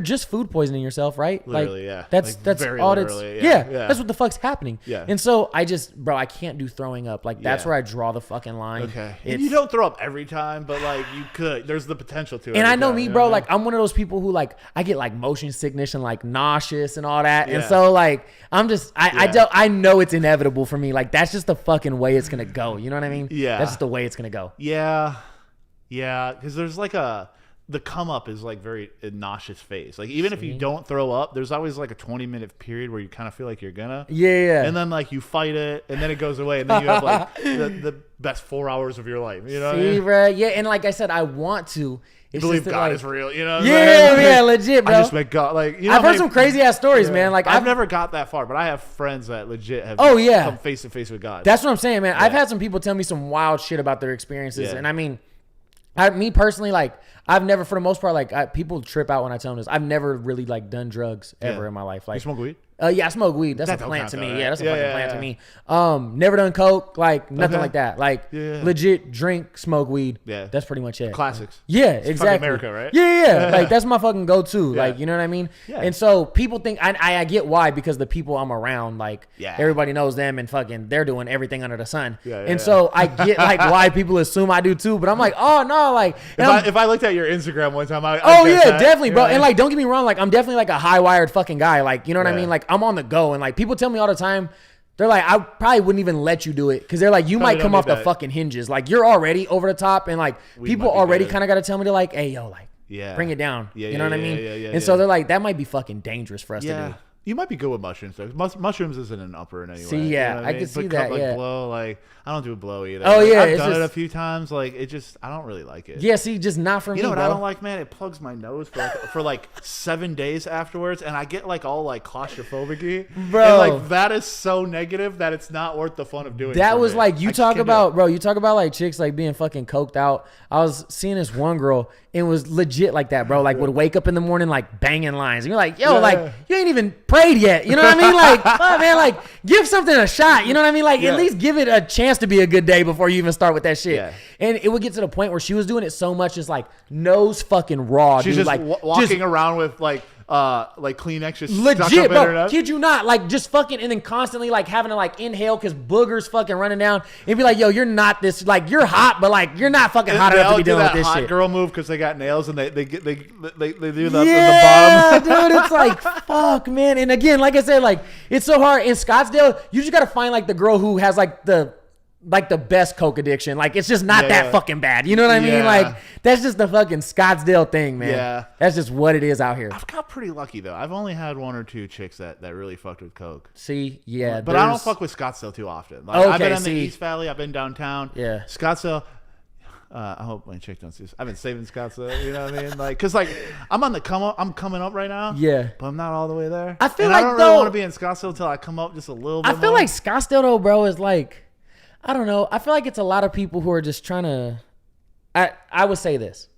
just food poisoning yourself, right? Literally, like, That's very all literally, it's that's what the fuck's happening. Yeah. And so I can't do throwing up. Like that's where I draw the fucking line. Okay. And you don't throw up every time, but like you could. There's the potential to it. And I know me, bro. Like I'm one of those people who like I get like motion sickness and like nauseous and all that. And so like I'm just I know it's inevitable for me. Like that's just the fucking way it's gonna go. You know what I mean? Yeah. That's just the way it's gonna go. Yeah. Yeah. Because there's like the come up is like very a nauseous phase. Like even if you don't throw up, there's always like a 20-minute period where you kind of feel like you're gonna. Yeah. And then like you fight it, and then it goes away, and then you have like the best 4 hours of your life. You know? See, bro. Yeah, and like I said, I want to. You believe God is real, you know? Yeah, legit, bro. I just make God like. You know I've heard some crazy ass stories, man. Like I've never got that far, but I have friends that legit have. Come face to face with God. That's what I'm saying, man. I've had some people tell me some wild shit about their experiences, and I mean. Me personally, like I've never, for the most part, like people trip out when I tell them this. I've never really like done drugs ever in my life. Like you smoke weed? Yeah, I smoke weed. That's a plant to me. Right? Yeah, that's a fucking plant to me. Never done coke, like nothing like that. Like legit drink, smoke weed. Yeah, that's pretty much it. Classics. Yeah, exactly. America, right? Yeah. Like that's my fucking go-to. Like, you know what I mean? Yeah. And so people think I get why, because the people I'm around, like everybody knows them and fucking they're doing everything under the sun. So I get like why people assume I do too. But I'm like, oh no, like if I looked at your Instagram one time, definitely, bro. And like, don't get me wrong, like I'm definitely like a high wired fucking guy. Like, you know what I mean? Like I'm on the go, and like people tell me all the time, they're like, I probably wouldn't even let you do it because they're like, you might come off the fucking hinges. Like you're already over the top, and like people already kind of got to tell me, they're like, hey yo, like bring it down. You know what I mean? And so they're like, that might be fucking dangerous for us to do. You might be good with mushrooms though. Mushrooms isn't an upper in any way. See, yeah, you know I can see that. Like blow, like I don't do blow either. Oh yeah, I've done it a few times. Like it just, I don't really like it. Yeah, see, just not for me. You know what bro. I don't like, man? It plugs my nose for like 7 days afterwards, and I get like all like claustrophobic-y. Bro, and like that is so negative that it's not worth the fun of doing. That was like you talk about, bro. You talk about like chicks like being fucking coked out. I was seeing this one girl. It was legit like that, bro. Like would wake up in the morning like banging lines. And you're like, yo, like you ain't even prayed yet. You know what I mean? Like, oh, man, like give something a shot. You know what I mean? Like at least give it a chance to be a good day before you even start with that shit. And it would get to the point where she was doing it so much, just like nose fucking raw. She's dude. just like walking around with like Kleenex just legit, stuck up bro. in her nose. Kid you not, like just fucking, and then constantly like having to like inhale because boogers fucking running down, and be like, yo, you're not this, like you're hot, but like you're not fucking hot enough to be dealing with this hot shit. Girl move because they got nails and they do that in the bottom. Dude, it's like fuck, man. And again, like I said, like it's so hard in Scottsdale. You just gotta find like the girl who has like the best coke addiction. Like it's just not that fucking bad. You know what I mean? Like that's just the fucking Scottsdale thing, man. Yeah. That's just what it is out here. I've got pretty lucky though. I've only had 1 or 2 chicks that really fucked with coke. See, yeah. But I don't fuck with Scottsdale too often. Like, I've been in the East Valley. I've been downtown. Yeah. Scottsdale. I hope my chick don't see this. I've been saving Scottsdale. You know what I mean? Like, cause like I'm on the come up. I'm coming up right now. Yeah. But I'm not all the way there. I feel like I don't really want to be in Scottsdale until I come up just a little bit. I feel like Scottsdale though, bro, is like, I don't know. I feel like it's a lot of people who are just trying to. I would say this.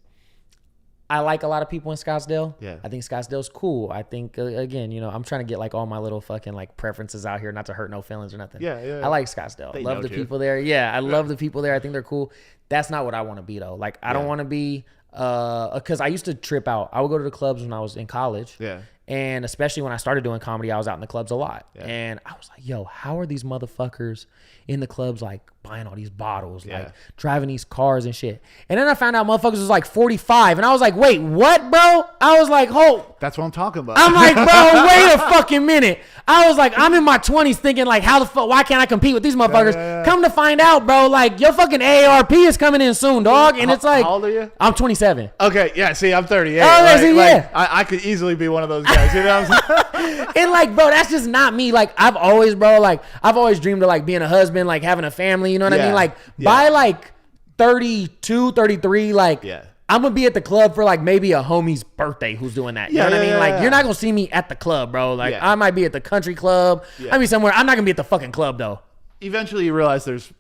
I like a lot of people in Scottsdale. Yeah. I think Scottsdale's cool. I think again, you know, I'm trying to get like all my little fucking like preferences out here, not to hurt no feelings or nothing. Yeah. I like Scottsdale. Love the people there. Yeah, I love the people there. I think they're cool. That's not what I want to be though. Like I don't want to be because I used to trip out. I would go to the clubs when I was in college. Yeah. And especially when I started doing comedy, I was out in the clubs a lot. Yeah. And I was like, yo, how are these motherfuckers in the clubs like buying all these bottles, like driving these cars and shit? And then I found out motherfuckers was like 45. And I was like, wait, what, bro? I was like, hold. That's what I'm talking about. I'm like, bro, wait a fucking minute. I was like, I'm in my 20s thinking like, how the fuck, why can't I compete with these motherfuckers? Come to find out, bro, like your fucking AARP is coming in soon, dog. And it's like, how old are you? I'm 27. Okay, yeah, see, I'm 38. I could easily be one of those guys, you know what I'm saying? And like, bro, that's just not me. Like I've always dreamed of like being a husband, like having a family, you know what I mean? Like by like 32, 33, like I'm gonna be at the club for like maybe a homie's birthday who's doing that. You know what I mean? Like you're not gonna see me at the club, bro. Like I might be at the country club. I might be somewhere. I'm not gonna be at the fucking club though. Eventually you realize there's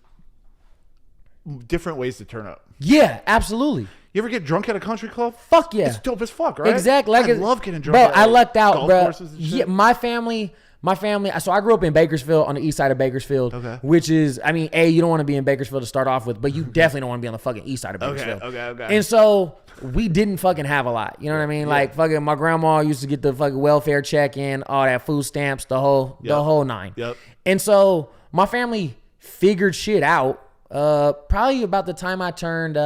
different ways to turn up. Yeah, absolutely. You ever get drunk at a country club? Fuck yeah. It's dope as fuck, right? Exactly. Like I love getting drunk. Bro, I lucked out, bro. Yeah, my family, so I grew up in Bakersfield, on the east side of Bakersfield, which is, I mean, you don't want to be in Bakersfield to start off with, but you definitely don't want to be on the fucking east side of Bakersfield. Okay. And so we didn't fucking have a lot. You know what I mean? Like fucking my grandma used to get the fucking welfare check in, all that food stamps, the whole 9. Yep. And so my family figured shit out. Probably about the time I turned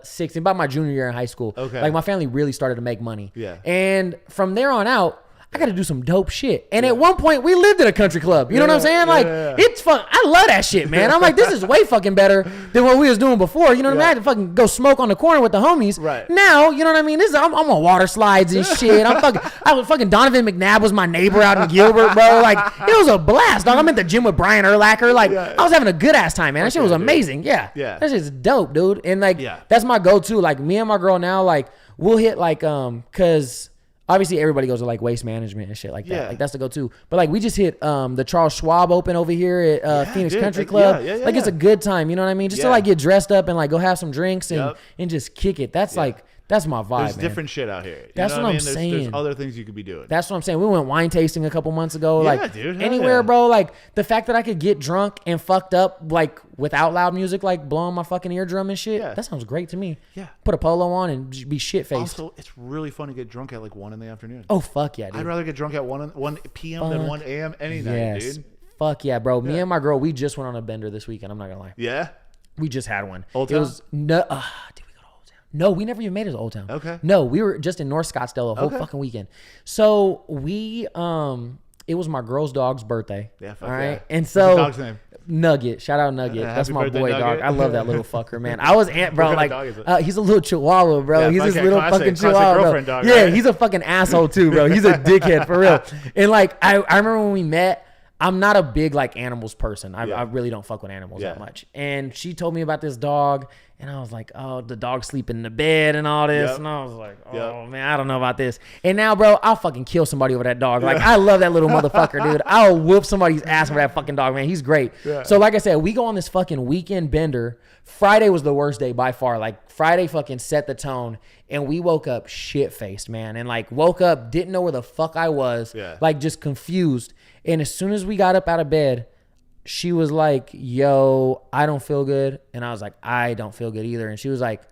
16, about my junior year in high school. Okay. Like my family really started to make money. Yeah. And from there on out, I got to do some dope shit. And at one point, we lived at a country club. You know what I'm saying? Like, it's fun. I love that shit, man. I'm like, this is way fucking better than what we was doing before. You know what I mean? I had to fucking go smoke on the corner with the homies. Right. Now, you know what I mean? I'm on water slides and shit. I was fucking Donovan McNabb was my neighbor out in Gilbert, bro. Like, it was a blast, dog. I'm at the gym with Brian Urlacher. Like, I was having a good ass time, man. That shit was amazing. Yeah. That shit's dope, dude. And like, that's my go-to. Like, me and my girl now, like, we'll hit like, cause obviously everybody goes to like waste management and shit like that. Yeah. Like that's the go-to. But like we just hit the Charles Schwab Open over here at Phoenix Country Club. Like it's a good time, you know what I mean? Just to like get dressed up and like go have some drinks and just kick it. That's like That's my vibe, There's different shit out here. That's what I'm saying. There's other things you could be doing. That's what I'm saying. We went wine tasting a couple months ago. Yeah, like, dude. Anywhere, bro. Like, the fact that I could get drunk and fucked up, like, without loud music, like, blowing my fucking eardrum and shit. Yeah. That sounds great to me. Yeah. Put a polo on and be shit-faced. Also, it's really fun to get drunk at, like, 1 in the afternoon. Oh, fuck yeah, dude. I'd rather get drunk at 1 p.m. than 1 a.m. any night, dude. Fuck yeah, bro. Me and my girl, we just went on a bender this weekend. I'm not gonna lie. Yeah? We just had one. Old Town? It was, did we go to Old Town? No, we never even made it to Old Town. Okay. No, we were just in North Scottsdale the whole fucking weekend. So we, it was my girl's dog's birthday. Yeah, fuck all right. Yeah. And so. What's the dog's name? Nugget. Shout out Nugget. That's my boy, Nugget. dog. I love that little fucker, man. I was, bro, like, he's a little chihuahua, bro. Yeah, he's this little fucking chihuahua, bro. Dog, yeah, right? he's a fucking asshole too, bro. He's a dickhead for real. And like, I remember when we met, I'm not a big like animals person. I really don't fuck with animals that much. And she told me about this dog, and I was like, oh, the dog sleeping in the bed and all this. And I was like, oh man, I don't know about this. And now, bro, I'll fucking kill somebody over that dog. Like, I love that little motherfucker, dude. I'll whoop somebody's ass for that fucking dog, man. He's great. Yeah. So like I said, we go on this fucking weekend bender. Friday was the worst day by far. Like, Friday fucking set the tone, and we woke up shit-faced, man. And like, woke up, didn't know where the fuck I was. Like, just confused. And as soon as we got up out of bed, she was like, yo, I don't feel good. And I was like, I don't feel good either. And she was like,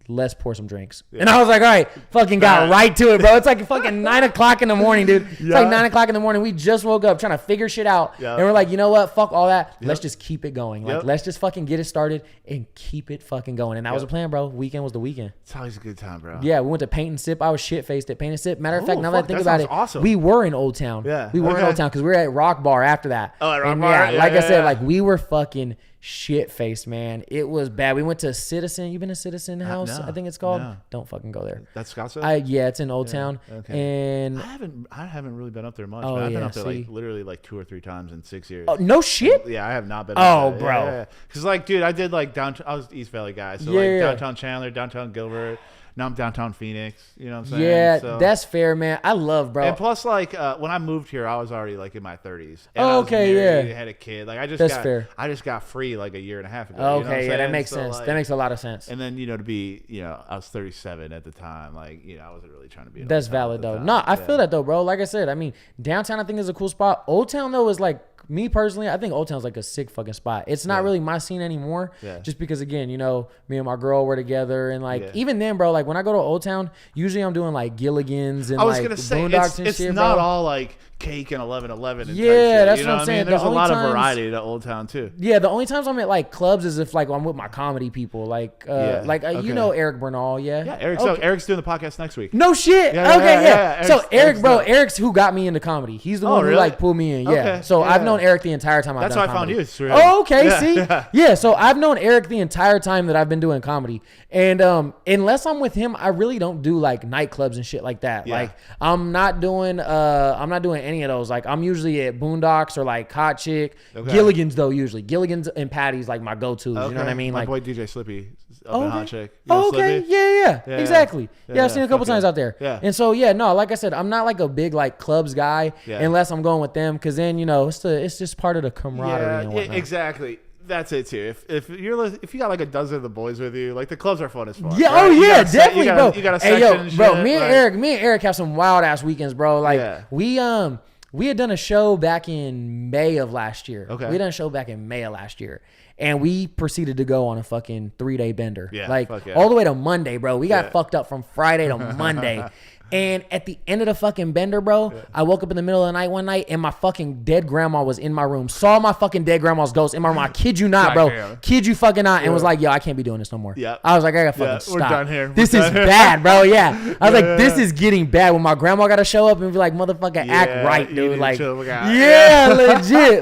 let's pour some drinks. And I was like, all right, fucking got right to it, bro. It's like fucking 9 o'clock in the morning, dude. It's like 9 o'clock in the morning. We just woke up trying to figure shit out. And we're like, you know what? Fuck all that. Let's just keep it going. Like, let's just fucking get it started and keep it fucking going. And that was the plan, bro. Weekend was the weekend. It's always a good time, bro. Yeah, we went to Paint and Sip. I was shit-faced at Paint and Sip. Matter of fact, now that I think about it, awesome. we were in Old Town. Yeah. We were in Old Town because we were at Rock Bar after that. Oh, at Rock and Bar? Yeah, like I said, like, we were fucking shit-faced, man. It was bad. We went to Citizen. You been to Citizen House? No, I think it's called. No. Don't fucking go there. That's Scottsdale? Yeah, it's in Old Town. Okay. And I haven't really been up there much. I've been up there like literally like 2 or 3 times in 6 years. Oh, no shit? Yeah, I have not been up there. Bro. Because like, dude, I did like downtown. I was an East Valley guy. So like downtown Chandler, downtown Gilbert. Now I'm downtown Phoenix. You know what I'm saying? Yeah, so, that's fair, man. I love, bro. And plus, like, when I moved here, I was already like in my 30s. And I had a kid. Like, I just got free like a year and a half ago. Okay, that makes sense. Like, that makes a lot of sense. And then, to be, I was 37 at the time. Like, I wasn't really trying to be. That's valid though. No, I feel that though, bro. Like I said, I mean, downtown I think is a cool spot. Old Town though is like, me personally, I think Old Town's like a sick fucking spot. It's not really my scene anymore. Just because again, me and my girl were together, and like even then, bro, like when I go to Old Town, usually I'm doing like Gilligan's and like Boondocks and shit, it's bro. not all like cake and 11:11. Yeah, that's what I'm saying. There's a lot of variety to Old Town too. Yeah, the only times I'm at like clubs is if like I'm with my comedy people, like you know Eric Bernal, yeah, Eric. So Eric's doing the podcast next week. No shit. Yeah. So Eric's who got me into comedy. He's the one who like pulled me in. Yeah. So I've known Eric the entire time I've done comedy. That's how I found you. Oh, okay. See, yeah. So I've known Eric the entire time that I've been doing comedy, and unless I'm with him, I really don't do like nightclubs and shit like that. Like I'm not doing any of those. Like I'm usually at Boondocks or like Hot Chick. Gilligan's though, usually Gilligan's and Patty's like my go-tos. You know what I mean? My like boy DJ Slippy up in Hot Chick. Okay, yeah, exactly. Yeah, I've seen a couple times out there. Yeah. And so like I said, I'm not like a big like clubs guy unless I'm going with them, because then it's just part of the camaraderie and whatnot. Exactly. That's it too. If you got like a dozen of the boys with you, like the clubs are fun as fuck. Yeah, right? Definitely, bro. You got a section and shit, bro. Me and Eric have some wild ass weekends, bro. Like we had done a show back in May of last year. Okay. We had done a show back in May of last year. And we proceeded to go on a fucking 3-day bender. Yeah, all the way to Monday, bro. We got fucked up from Friday to Monday. And at the end of the fucking bender, bro, I woke up in the middle of the night one night and my fucking dead grandma was in my room. Saw my fucking dead grandma's ghost in my room. I kid you not, bro. Kid you fucking not. And was like, yo, I can't be doing this no more. I was like, I gotta fucking stop. We're done here. This is bad, bro. Yeah. I was like, this is getting bad. When my grandma gotta show up and be like, motherfucker, act right, dude. Like,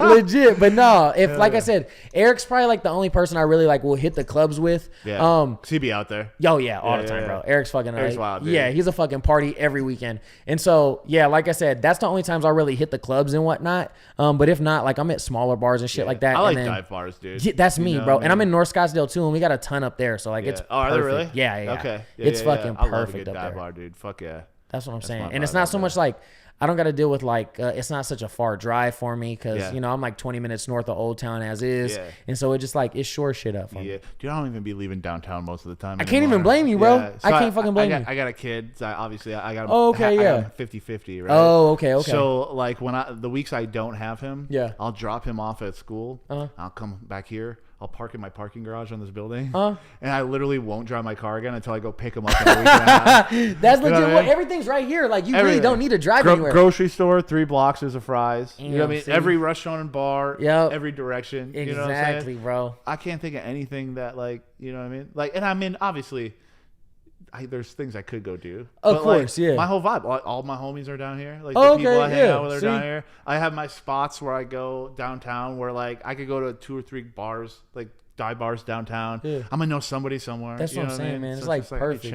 legit. But no, if like I said, Eric's probably like the only person I really like will hit the clubs with. Yeah. 'Cause he be out there. All the time, bro. Eric's fucking wild, dude. Yeah, he's a fucking party every weekend. And so, like I said, that's the only times I really hit the clubs and whatnot. But if not, like I'm at smaller bars and shit like that. I like dive bars, dude. Yeah, that's me, bro. And I'm in North Scottsdale too, and we got a ton up there. So like it's perfect. Are they really? Yeah. Okay. It's fucking perfect I love a good up dive there. bar, dude. Fuck yeah. That's what I'm saying. And it's not so much like I don't got to deal with like it's not such a far drive for me because you know I'm like 20 minutes north of Old Town as is, and so it just like it shores shit up for me. Dude, I don't even be leaving downtown most of the time. I can't even blame you, bro. So I can't fucking blame you. I got a kid. So obviously, I got him. Oh, okay, I got him 50-50, right? Oh, okay. So like the weeks I don't have him, I'll drop him off at school. I'll come back here. I'll park in my parking garage on this building, and I literally won't drive my car again until I go pick him up in a week and a half. That's legit. Well, everything's right here. Like you really don't need to drive anywhere. Grocery store, 3 blocks is a Fry's. You know what I mean? Every restaurant and bar, every direction. Exactly, you know what I'm saying? Bro. I can't think of anything that like, you know what I mean? Like, and I mean, obviously, there's things I could go do. Of course, like, my whole vibe. All my homies are down here. Like the people I hang out with are down here. I have my spots where I go downtown where like I could go to 2 or 3 bars, like dive bars downtown. I'm gonna know somebody somewhere. That's what I'm saying, man. It's like perfect.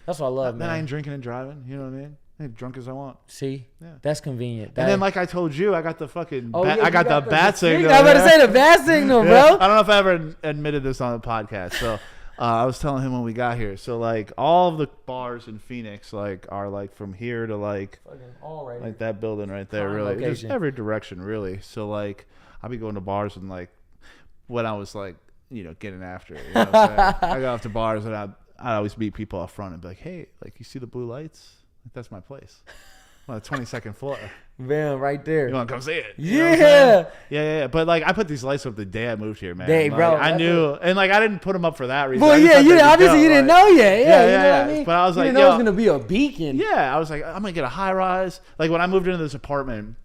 That's what I love, man. Then I ain't drinking and driving. You know what I mean? I ain't drunk as I want. See, that's convenient. And then, like I told you, I got the fucking. I got the bat signal. I was about to say the bat signal, bro. I don't know if I ever admitted this on the podcast. So I was telling him when we got here. So like all of the bars in Phoenix like are like from here to like all right, like that building right there. Really, just every direction, really. So like I'll be going to bars and like when I was like getting after it. You know what I'm saying? I go off to bars and I'd always meet people up front and be like, hey, like you see the blue lights? Like, that's my place. On the 22nd floor. Man, right there. You want to come see it? Yeah. But like, I put these lights up the day I moved here, man. Like, bro, I knew, and like, I didn't put them up for that reason. Well, obviously you didn't know yet. Yeah, you know what I mean? But I was like, you didn't know it was gonna be a beacon. Yeah, I was like, I'm gonna get a high rise. Like when I moved into this apartment,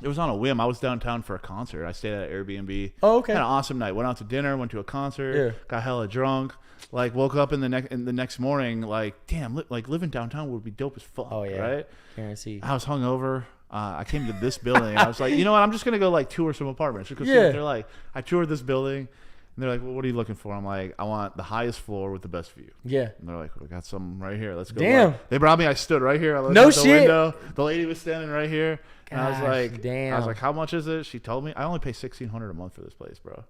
it was on a whim. I was downtown for a concert. I stayed at an Airbnb. Oh, okay. Had an awesome night. Went out to dinner. Went to a concert. Got hella drunk. Like woke up in the next morning. Like damn, like living downtown would be dope as fuck. Oh yeah, right. Guarantee. I was hungover. I came to this building. I was like, you know what? I'm just gonna go like tour some apartments. Just see what they're like. I toured this building, and they're like, well, what are you looking for? I'm like, I want the highest floor with the best view. Yeah. And they're like, we got some right here. Let's go. Damn. Look. They brought me. I stood right here. I looked out the window. The lady was standing right here. And I was like, damn. I was like, how much is it? She told me. I only pay $1,600 a month for this place, bro.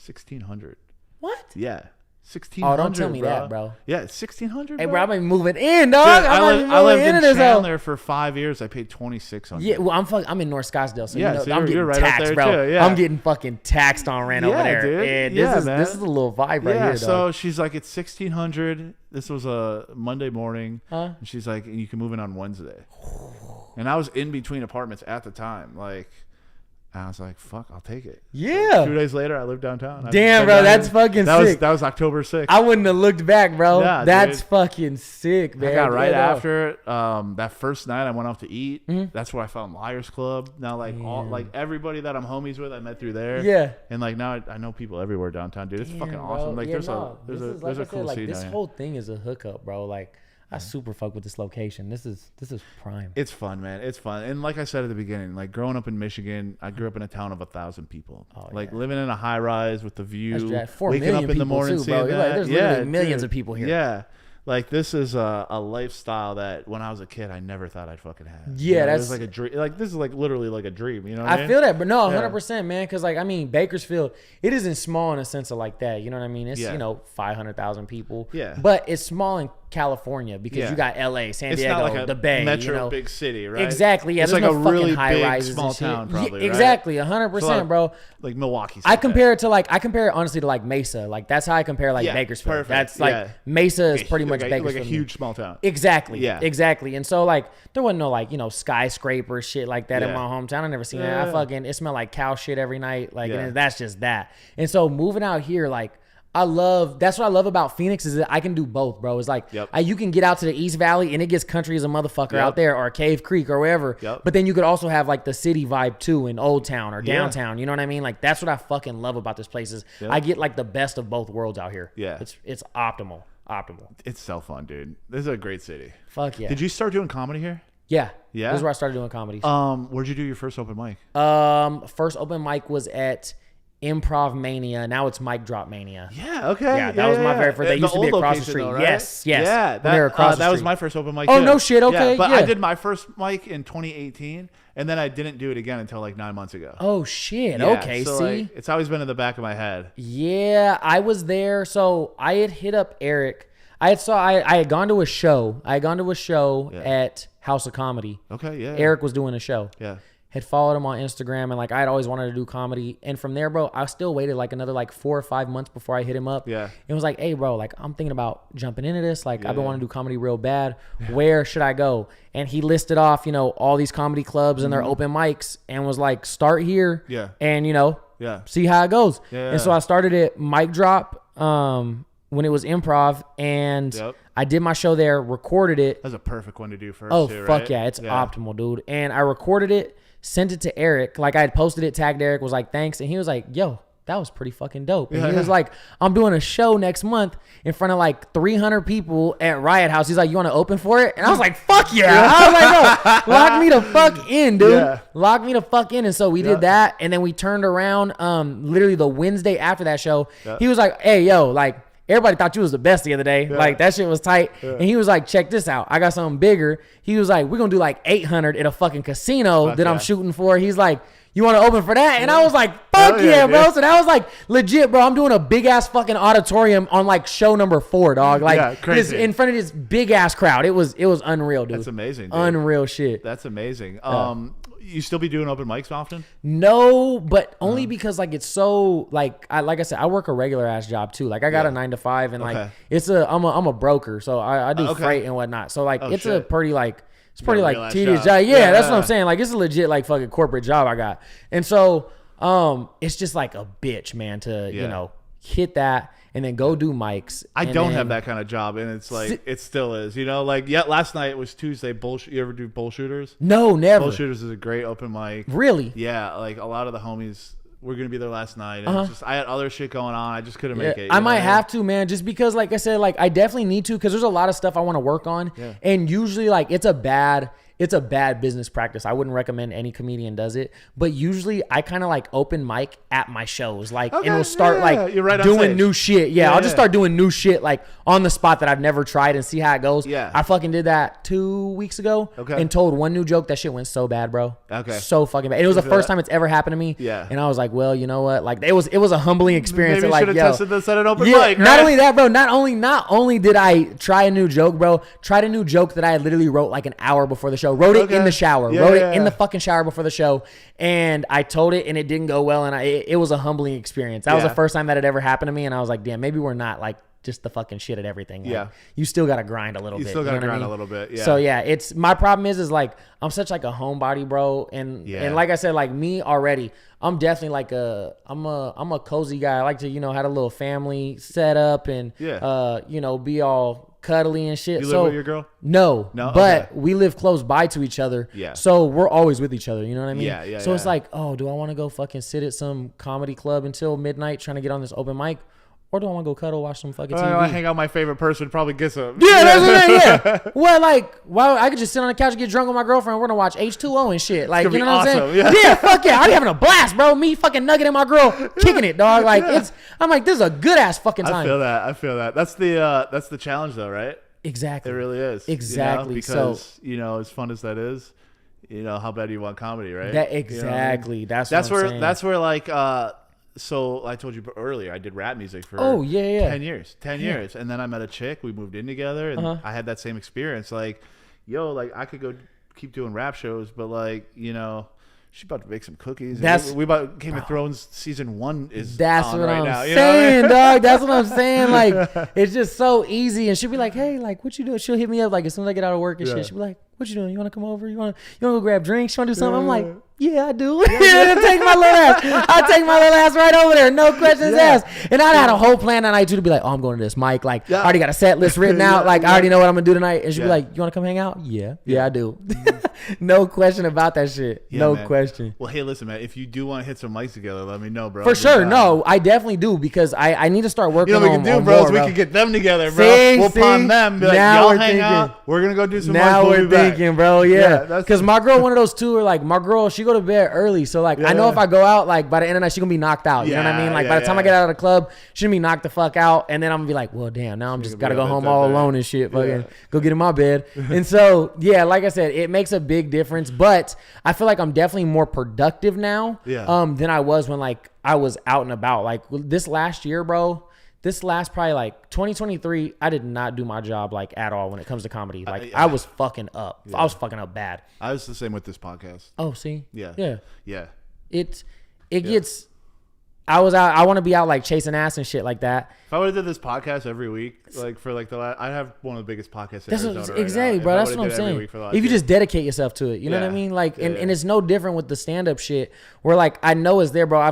$1,600. What? Yeah. $1,600. Oh, don't tell me that, bro. Yeah, $1,600. Hey, bro, I've been moving in, dog. Dude, I lived in Chandler for 5 years. I paid $2,600. Yeah, well, I'm in North Scottsdale, so yeah, I'm getting right taxed, there bro. Too, yeah. I'm getting fucking taxed on rent over there. Dude. This is a little vibe right here, dog. So she's like, it's $1,600. This was a Monday morning, and she's like, and you can move in on Wednesday. And I was in between apartments at the time, like. I was like, fuck, I'll take it. Yeah. 2 days later, I lived downtown. Damn, bro, that's fucking sick. That was October 6th. I wouldn't have looked back, bro. Yeah, that's fucking sick, man. I got right after it. That first night I went off to eat. Mm-hmm. That's where I found Liars Club. Now, like everybody that I'm homies with, I met through there. Yeah. And like now I know people everywhere downtown, dude. It's fucking awesome. Like there's a cool scene. This whole thing is a hookup, bro. Like I super fuck with this location. This is prime. It's fun, man. It's fun. And like I said at the beginning, like growing up in Michigan, I grew up in a town of 1,000 people. Like living in a high rise with the view, waking up in the morning, seeing that. There's literally millions of people here. Yeah. Like this is a lifestyle that when I was a kid I never thought I'd fucking have. Yeah, that's like a dream. Like this is like literally like a dream. You know, I feel that, but no, 100%, man. Because like I mean, Bakersfield, it isn't small in a sense of like that. You know what I mean? It's 500,000 people. Yeah, but it's small in California because you got LA, San Diego, not like the Bay, metro big city, right? Exactly. Yeah, it's there's like no a fucking really high big rises small and shit. town, probably. Yeah, exactly, 100%, bro. Like Milwaukee. I compare it to honestly to like Mesa. Like that's how I compare like Bakersfield. Perfect. That's like Mesa is pretty much Bakersfield. Like a huge small town. Exactly. Yeah. Exactly. And so like there wasn't no skyscraper shit like that in my hometown. I never seen that. It smelled like cow shit every night. Like and that's just that. And so moving out here, like that's what I love about Phoenix is that I can do both, bro. It's like you can get out to the East Valley and it gets country as a motherfucker out there, or Cave Creek or wherever. But then you could also have like the city vibe too in Old Town or downtown. You know what I mean? Like that's what I fucking love about this place is I get like the best of both worlds out here. Yeah, it's optimal. It's so fun, dude. This is a great city. Fuck yeah. Did you start doing comedy here? Yeah. This is where I started doing comedy. Where'd you do your first open mic? First open mic was at Improv Mania. Now it's Mic Drop Mania. Yeah, okay. Yeah, that was my very first. They used to be across the street. Though, right? Yes. Yeah, that was my first open mic. Oh, no shit. Okay. Yeah, but I did my first mic in 2018, and then I didn't do it again until like 9 months ago. Oh shit. Yeah, okay. So see, like, it's always been in the back of my head. Yeah, I was there. So I had hit up Eric. I had gone to a show. At House of Comedy. Okay, yeah. Eric was doing a show. Yeah. Had followed him on Instagram, and like I had always wanted to do comedy. And from there, bro, I still waited like another like 4 or 5 months before I hit him up. Yeah. It was like, hey, bro, like I'm thinking about jumping into this. Like I've been wanting to do comedy real bad. Where should I go? And he listed off, all these comedy clubs and their open mics, and was like, start here. Yeah. And see how it goes. Yeah. And so I started at Mic Drop when it was Improv, and I did my show there, recorded it. That's a perfect one to do first. Oh, fuck right? Yeah. It's optimal, dude. And I recorded it, sent it to Eric. Like I had posted it, tagged Eric, was like, thanks. And he was like, yo, that was pretty fucking dope. And he was like, I'm doing a show next month in front of like 300 people at Riot House. He's like, you want to open for it? And I was like, fuck yeah. I was like, no, lock me the fuck in, dude. Yeah. Lock me the fuck in. And so we did that. And then we turned around literally the Wednesday after that show. He was like, hey, yo, like, everybody thought you was the best the other day. Yeah. Like, that shit was tight. Yeah. And he was like, check this out. I got something bigger. He was like, we're going to do like 800 at a fucking casino that I'm shooting for. He's like, you want to open for that? And I was like, fuck yeah, bro. So that was like legit, bro. I'm doing a big ass fucking auditorium on like show number 4, dog. Like crazy. In front of this big ass crowd. It was unreal, dude. That's amazing, dude. Unreal shit. That's amazing. You still be doing open mics often? No, but only because like it's so like I said, I work a regular ass job too. Like I got a 9 to 5, and like I'm a broker, so I do freight and whatnot. So like it's a pretty like tedious job. Yeah, that's what I'm saying. Like it's a legit like fucking corporate job I got, and so it's just like a bitch, man, to hit that. And then go do mics. I don't have that kind of job, and it's like it still is. Like last night was Tuesday. You ever do Bullshooters? No, never. Bullshooters is a great open mic. Really? Yeah, like a lot of the homies were gonna be there last night, and it's just I had other shit going on. I just couldn't make it. I might have to, man, just because, like I said, like I definitely need to, because there's a lot of stuff I want to work on, and usually like it's a bad business practice. I wouldn't recommend any comedian does it, but usually I kind of like open mic at my shows, like, and we'll start doing new shit. I'll just start doing new shit like on the spot that I've never tried and see how it goes. I fucking did that 2 weeks ago and told one new joke. That shit went so bad, bro. So fucking bad. It was the first time it's ever happened to me. And I was like, well, you know what? Like it was a humbling experience. Maybe you should have tested this at an open mic. Right? Not only that, bro. Not only did I try a new joke, bro. Tried a new joke that I literally wrote like an hour before the show. Wrote it in the shower. Wrote it in the fucking shower before the show, and I told it, and it didn't go well, and it was a humbling experience. That was the first time that had ever happened to me, and I was like, damn, maybe we're not like just the fucking shit at everything. Like, you still got to grind a little bit. You still got to grind a little bit. So it's my problem is like I'm such like a homebody, bro, and like I said, like me already, I'm definitely like I'm a cozy guy. I like to had a little family set up and be all cuddly and shit. You live with your girl? No, but we live close by to each other. So we're always with each other. You know what I mean? So it's like, oh, do I want to go fucking sit at some comedy club until midnight trying to get on this open mic? Or do I want to go cuddle, watch some fucking TV? I hang out with my favorite person, probably get some. Yeah, that's what I mean. Well, like, I could just sit on the couch and get drunk with my girlfriend. We're going to watch H2O and shit. Like, you know what I'm saying? Yeah, fuck yeah. I'm having a blast, bro. Me fucking Nugget and my girl kicking it, dog. Like, I'm like, this is a good ass fucking time. I feel that. That's the challenge, though, right? Exactly. It really is. Exactly. Because, as fun as that is, how bad do you want comedy, right? Exactly. That's what I'm saying. That's where, like, so I told you earlier, I did rap music for 10 years. And then I met a chick. We moved in together, and I had that same experience. Like, I could go keep doing rap shows, but like, she's about to make some cookies. We about Game of Thrones season 1 is on right now. That's what I'm saying, dog. That's what I'm saying. Like, it's just so easy. And she'll be like, hey, like, what you doing? She'll hit me up like as soon as I get out of work and shit. She'll be like, what you doing? You want to come over? You want to go grab drinks? You want to do something? I'm like, yeah, I do. Take my little ass. I'll take my little ass right over there. No questions asked. And I had a whole plan that night too to be like, oh, I'm going to this mic. Like, I already got a set list written out. Like, I already know what I'm going to do tonight. And she'll be like, you want to come hang out? Yeah, I do. No question about that shit. No question. Well, hey, listen, man, if you do want to hit some mics together, let me know, bro. For sure. No, I definitely do, because I need to start working on what we can do, bro, is we can get them together, bro. We'll pawn them. Be like, y'all hang out. We're going to go do some mics. Now we're thinking, bro. Yeah. Because my girl, one of those two, are like, my girl, she go to bed early. So, like, I know if I go out, like, by the end of the night, she's going to be knocked out. You know what I mean? Like, by the time I get out of the club, she's going to be knocked the fuck out. And then I'm going to be like, well, damn, now I'm just got to go home all alone and shit. Fucking go get in my bed. And so, like I said, it makes a big difference. But I feel like I'm definitely more productive now than I was when, like, I was out and about. Like, this last year, bro, this last probably like 2023, I did not do my job like at all when it comes to comedy. Like I was fucking up. Yeah. I was fucking up bad. I was the same with this podcast. Oh, see? Yeah. It gets. I want to be out like chasing ass and shit like that. If I would have did this podcast every week, like for like I'd have one of the biggest podcasts in Arizona exactly, bro. That's what I'm saying. If you just dedicate yourself to it, you know what I mean? Like, and it's no different with the stand up shit. Where like I know it's there, bro. I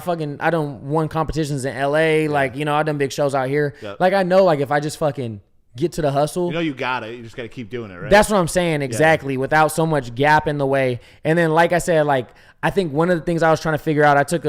done won competitions in LA. Like, you know, I done big shows out here. Yep. Like I know, like if I just fucking get to the hustle, you know, you got it. You just got to keep doing it, right? That's what I'm saying. Exactly. Without so much gap in the way. And then, like I said, like I think one of the things I was trying to figure out, I took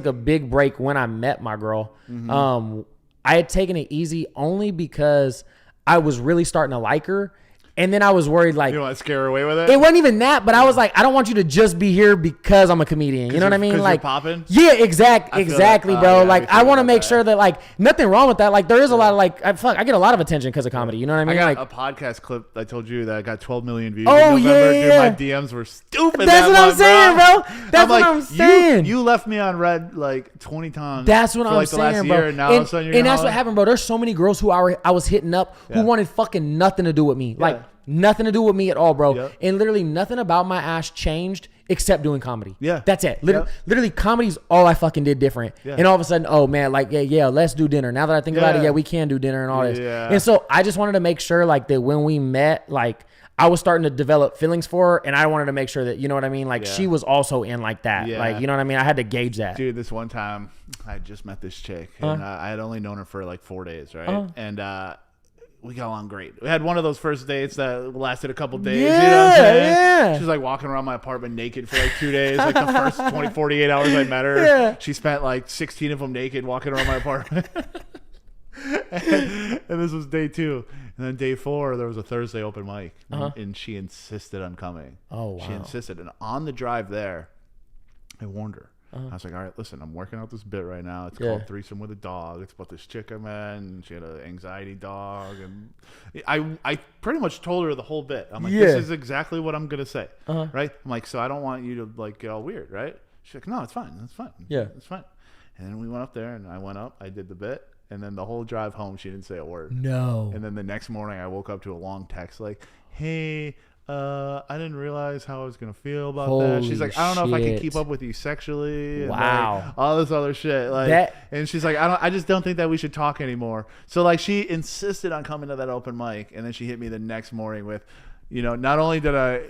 a big break when I met my girl. Mm-hmm. I had taken it easy only because I was really starting to like her. And then I was worried, like... You want to scare her away with it? It wasn't even that, but I was like, I don't want you to just be here because I'm a comedian. You know what I mean? Like, you're popping? Yeah, exactly, bro. Like, I want to make sure that, like, nothing wrong with that. Like, there is a lot of, like... I get a lot of attention because of comedy. You know what I mean? I got a podcast clip I told you that got 12 million views in November. Dude, my DMs were stupid. That's what I'm saying, bro. That's what I'm saying. You left me on red, like, 20 times. That's what I'm saying, bro. And now all of a sudden and that's what happened, bro. There's so many girls who I was hitting up who wanted fucking nothing to do with me. Like... Nothing to do with me at all, bro. Yep. And literally nothing about my ass changed except doing comedy. Yeah. That's it. Literally comedy's all I fucking did different. Yeah. And all of a sudden, oh man, like, let's do dinner. Now that I think about it, we can do dinner and all this. Yeah. And so I just wanted to make sure like that when we met, like I was starting to develop feelings for her and I wanted to make sure that, you know what I mean? Like she was also in like that. Yeah. Like, you know what I mean? I had to gauge that. Dude, this one time I just met this chick and I had only known her for like 4 days, right? And, we got along great. We had one of those first dates that lasted a couple days. Yeah, you know what I'm saying? Yeah. She was like walking around my apartment naked for like 2 days. Like the first 48 hours I met her. Yeah. She spent like 16 of them naked walking around my apartment. and this was day 2. And then day 4, there was a Thursday open mic. And she insisted on coming. Oh, wow. She insisted. And on the drive there, I warned her. I was like, all right, listen, I'm working out this bit right now. It's called Threesome with a Dog. It's about this chick I met, and she had an anxiety dog. And I pretty much told her the whole bit. I'm like, this is exactly what I'm going to say, right? I'm like, so I don't want you to, like, get all weird, right? She's like, no, it's fine. It's fine. Yeah. It's fine. And then we went up there, and I went up. I did the bit. And then the whole drive home, she didn't say a word. No. And then the next morning, I woke up to a long text like, hey... I didn't realize how I was gonna feel about that. She's like, I don't know if I can keep up with you sexually. And like, all this other shit. Like, and she's like, I just don't think that we should talk anymore. So like, she insisted on coming to that open mic, and then she hit me the next morning with, you know, not only did I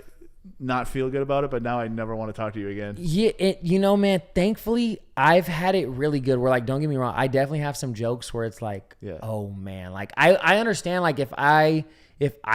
not feel good about it, but now I never want to talk to you again. Yeah, you know, man. Thankfully, I've had it really good. Where like, don't get me wrong, I definitely have some jokes where it's like, oh man, like I understand like if I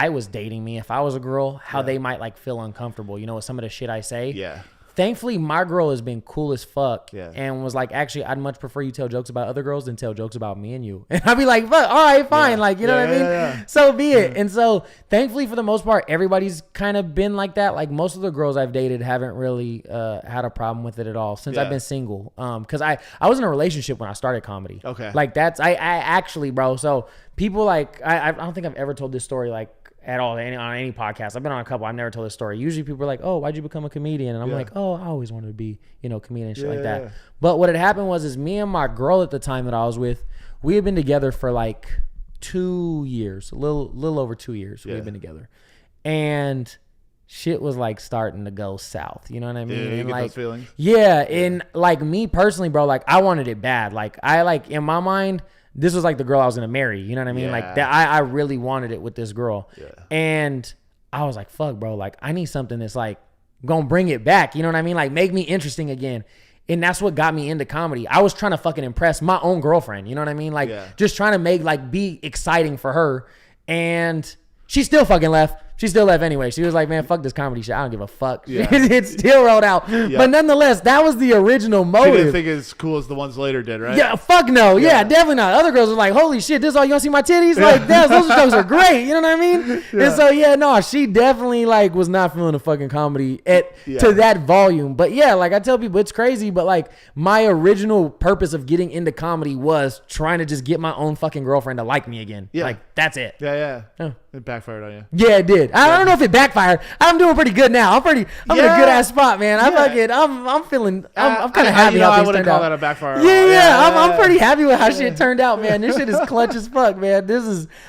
was dating me, if I was a girl, how they might like feel uncomfortable, you know, with some of the shit I say. Yeah. Thankfully, my girl has been cool as fuck and was like, actually, I'd much prefer you tell jokes about other girls than tell jokes about me and you. And I'd be like, fuck, all right, fine. Like, you know what I mean? Yeah. So be it. And so thankfully, for the most part, everybody's kind of been like that. Like most of the girls I've dated haven't really had a problem with it at all since I've been single. Because I was in a relationship when I started comedy. Okay. Like that's, I actually, bro. So people like, I don't think I've ever told this story like, at all on any podcast. I've been on a couple. I've never told this story. Usually people are like, oh, why'd you become a comedian? And I'm like, oh, I always wanted to be, you know, comedian and shit like that. But what had happened was me and my girl at the time that I was with, we had been together for like 2 years, a little over 2 years. We had been together. And shit was like starting to go south. You know what I mean? Yeah, you and get like, those feelings. Yeah. And like me personally, bro, like I wanted it bad. Like I like in my mind, this was like the girl I was going to marry. You know what I mean? Like that. I really wanted it with this girl. Yeah. And I was like, fuck, bro. Like I need something that's like going to bring it back. You know what I mean? Like make me interesting again. And that's what got me into comedy. I was trying to fucking impress my own girlfriend. You know what I mean? Like just trying to make like be exciting for her. And she still fucking left. She still left anyway. She was like, man, fuck this comedy shit. I don't give a fuck. Yeah. It still rolled out. Yeah. But nonetheless, that was the original motive. She didn't think as cool as the ones later did, right? Yeah, fuck no. Yeah, definitely not. Other girls were like, holy shit, this is all you want to see my titties? Like, those jokes are great. You know what I mean? Yeah. And so, she definitely like was not feeling the fucking comedy to that volume. But yeah, like I tell people, it's crazy. But like my original purpose of getting into comedy was trying to just get my own fucking girlfriend to like me again. Yeah. Like that's it. Yeah. It backfired on you. Yeah, it did. I don't know if it backfired. I'm doing pretty good now. I'm in a good ass spot, man. I'm feeling. I'm kind of happy how things turned out. I wouldn't call that a backfire. I'm pretty happy with how shit turned out, man. This shit is clutch as fuck, man.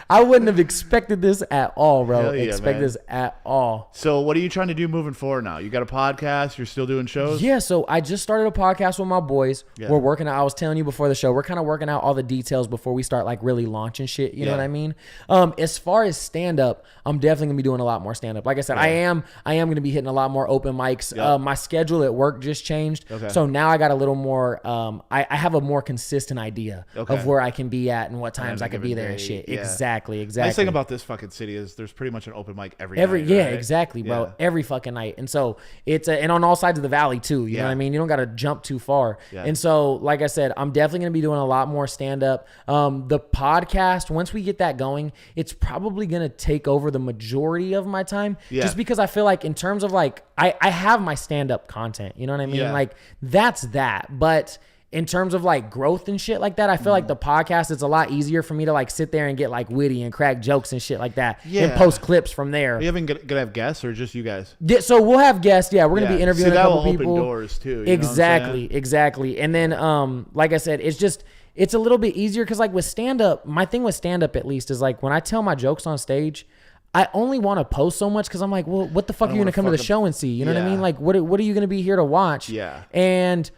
I wouldn't have expected this at all, bro. This at all. So what are you trying to do moving forward now? You got a podcast? You're still doing shows? Yeah. So I just started a podcast with my boys. Yeah. We're working out. I was telling you before the show, we're kind of working out all the details before we start like really launching shit. You know what I mean? As far as stand up, I'm definitely gonna be doing a lot more stand up. Like I said, I am gonna be hitting a lot more open mics. My schedule at work just changed, so now I got a little more. I have a more consistent idea of where I can be at and what times I can be there and shit. Yeah. Exactly. Nice thing about this fucking city is there's pretty much an open mic every night, right? Exactly, bro. Yeah. Every fucking night, and so it's and on all sides of the valley too. You know what I mean? You don't got to jump too far. Yeah. And so, like I said, I'm definitely gonna be doing a lot more stand up. The podcast, once we get that going, it's probably gonna take over the majority of my time, just because I feel like in terms of like I have my stand-up content, you know what I mean? Like that's that, but in terms of like growth and shit like that, I feel like the podcast, it's a lot easier for me to like sit there and get like witty and crack jokes and shit like that and post clips from there. Are you even gonna have guests or just you guys? Yeah, so we'll have guests. Yeah, we're gonna be interviewing a couple people. Open doors too. Exactly. And then like I said, it's a little bit easier because like with stand-up, my thing with stand-up at least is like when I tell my jokes on stage, I only want to post so much because I'm like, well, what the fuck are you going to come to the show and see? You know what I mean? Like, what are you going to be here to watch? Yeah. And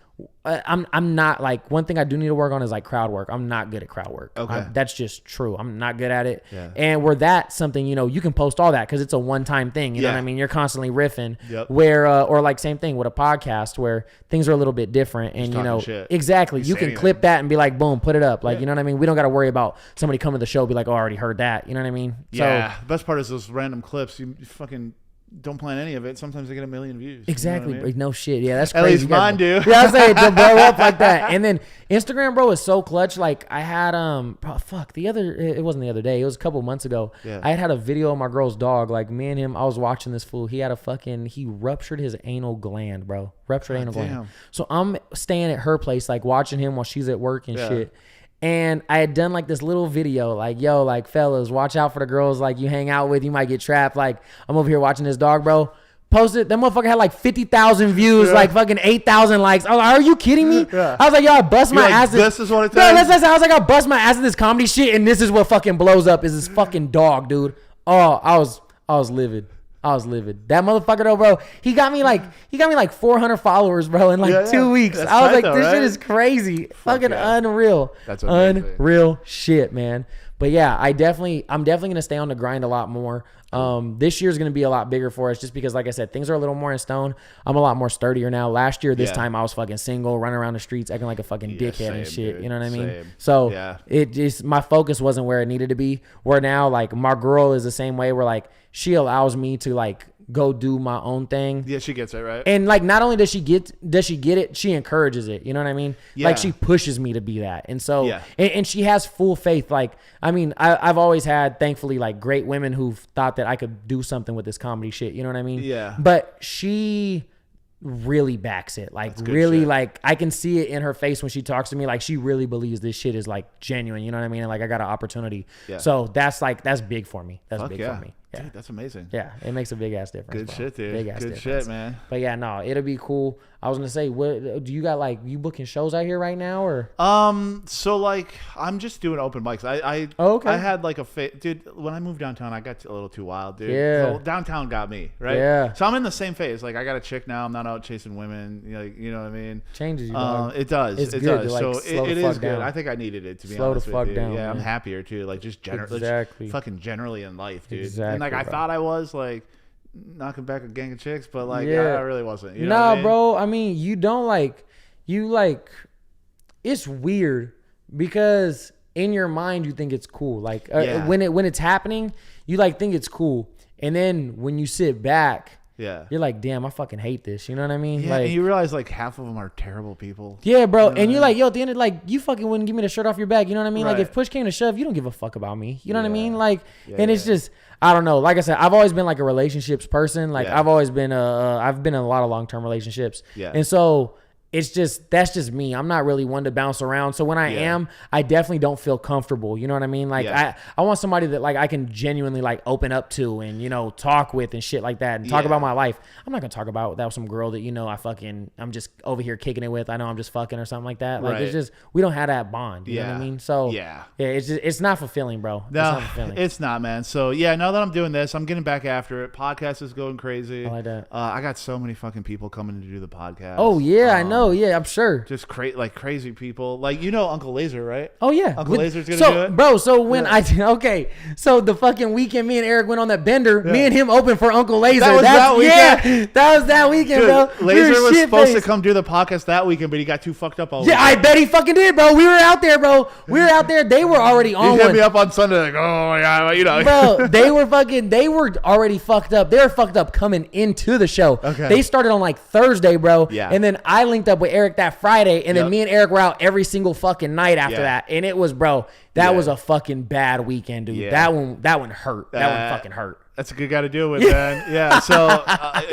I'm not like, one thing I do need to work on is like crowd work. I'm not good at crowd work. Okay. That's just true. I'm not good at it. Yeah. And where that's something, you know, you can post all that because it's a one-time thing. You know what I mean? You're constantly riffing. Yep. Where, or like same thing with a podcast where things are a little bit different. And, you know, exactly. You can clip that and be like, boom, put it up. Like, you know what I mean? We don't got to worry about somebody coming to the show be like, oh, I already heard that. You know what I mean? Yeah. The best part is those random clips. You fucking don't plan any of it. Sometimes they get 1 million views. Exactly. You know what I mean? No shit. Yeah, that's crazy. At least mine do. Yeah, I was saying to blow up like that. And then Instagram, bro, is so clutch. Like I had it wasn't the other day. It was a couple months ago. Yeah. I had a video of my girl's dog. Like me and him, I was watching this fool. He ruptured his anal gland, bro. Gland. So I'm staying at her place, like watching him while she's at work and shit. And I had done like this little video, like, yo, like, fellas, watch out for the girls like you hang out with. You might get trapped. Like, I'm over here watching this dog, bro. Posted. That motherfucker had like 50,000 views, like fucking 8,000 likes. I was like, are you kidding me? I was like, yo, I bust my ass. This is what it's I was like, I bust my ass at this comedy shit, and this is what fucking blows up is this fucking dog, dude. Oh, I was livid. That motherfucker though, bro. He got me like 400 followers, bro, in like 2 weeks. That's I was like, though, this right? shit is crazy. Fucking unreal. That's amazing. Unreal shit, man. But yeah, I'm definitely gonna stay on the grind a lot more. This year's gonna be a lot bigger for us just because, like I said, things are a little more in stone. I'm a lot more sturdier now. Last year, this time I was fucking single, running around the streets, acting like a fucking dickhead and shit. Dude. You know what I mean? Same. So it just, my focus wasn't where it needed to be. Where now, like my girl is the same way. Where like she allows me to like go do my own thing. Yeah, she gets it, right? And like not only does she get it, she encourages it. You know what I mean? Yeah. Like she pushes me to be that. And so and she has full faith. Like, I mean, I've always had, thankfully, like great women who've thought that I could do something with this comedy shit. You know what I mean? Yeah. But she really backs it. Like really, like I can see it in her face when she talks to me. Like she really believes this shit is like genuine. You know what I mean? And like I got an opportunity. Yeah. So that's big for me. That's big for me. Yeah. Dude, that's amazing. Yeah, it makes a big ass difference. Good shit, dude. Big ass Good difference. shit, man. But yeah, no, it'll be cool. I was gonna say, what do you got? Like, you booking shows out here right now, or? So like, I'm just doing open mics. I had like dude. When I moved downtown, I got a little too wild, dude. Yeah. So downtown got me, right? Yeah. So I'm in the same phase. Like, I got a chick now. I'm not out chasing women. You know what I mean? Changes you. Dog. It does. It's it good does. To, like, so it is good. down. I think I needed it to be slow honest the fuck with you. down. Yeah, man. I'm happier too. Like just fucking generally in life, dude. Exactly, and like I bro. thought I was like knocking back a gang of chicks, but like I really wasn't. You know nah, what I mean? bro. I mean, you don't like. It's weird because in your mind you think it's cool. Like when it's happening, you like think it's cool, and then when you sit back, you're like, damn, I fucking hate this. You know what I mean? Yeah, like, and you realize like half of them are terrible people. Yeah, bro. You know and you're like, yo, at the end of like, you fucking wouldn't give me the shirt off your back. You know what I mean? Right. Like if push came to shove, you don't give a fuck about me. You know what I mean? Like, and it's just, I don't know. Like I said, I've always been like a relationships person. Like I've always been I've been in a lot of long-term relationships. Yeah. And so that's just me. I'm not really one to bounce around. So when I am, I definitely don't feel comfortable. You know what I mean? Like I want somebody that like I can genuinely like open up to and, you know, talk with and shit like that and talk about my life. I'm not going to talk about that with some girl that, you know, I'm just over here kicking it with. I know I'm just fucking or something like that. Like it's just, we don't have that bond. You know what I mean? So it's not fulfilling, bro. No, it's not fulfilling. It's not, man. So now that I'm doing this, I'm getting back after it. Podcast is going crazy. I like that. I got so many fucking people coming to do the podcast. Oh yeah, I know. Yeah, I'm sure. Just crazy people. Like, you know Uncle Laser, right? Oh yeah. Uncle Laser's going to do it? Bro, so when so the fucking weekend me and Eric went on that bender, me and him opened for Uncle Laser. That was that weekend, bro. Laser was supposed to come do the podcast that weekend, but he got too fucked up all weekend. I bet he fucking did, bro. We were out there, bro. They were already on He hit me up on Sunday like, oh yeah, you know. Bro, they were already fucked up. They were fucked up coming into the show. Okay. They started on like Thursday, bro. Yeah. And then I linked up with Eric that Friday, and then me and Eric were out every single fucking night after that. And it was, bro, that was a fucking bad weekend, dude. Yeah. That one hurt. That one fucking hurt. That's a good guy to deal with, man. Yeah. So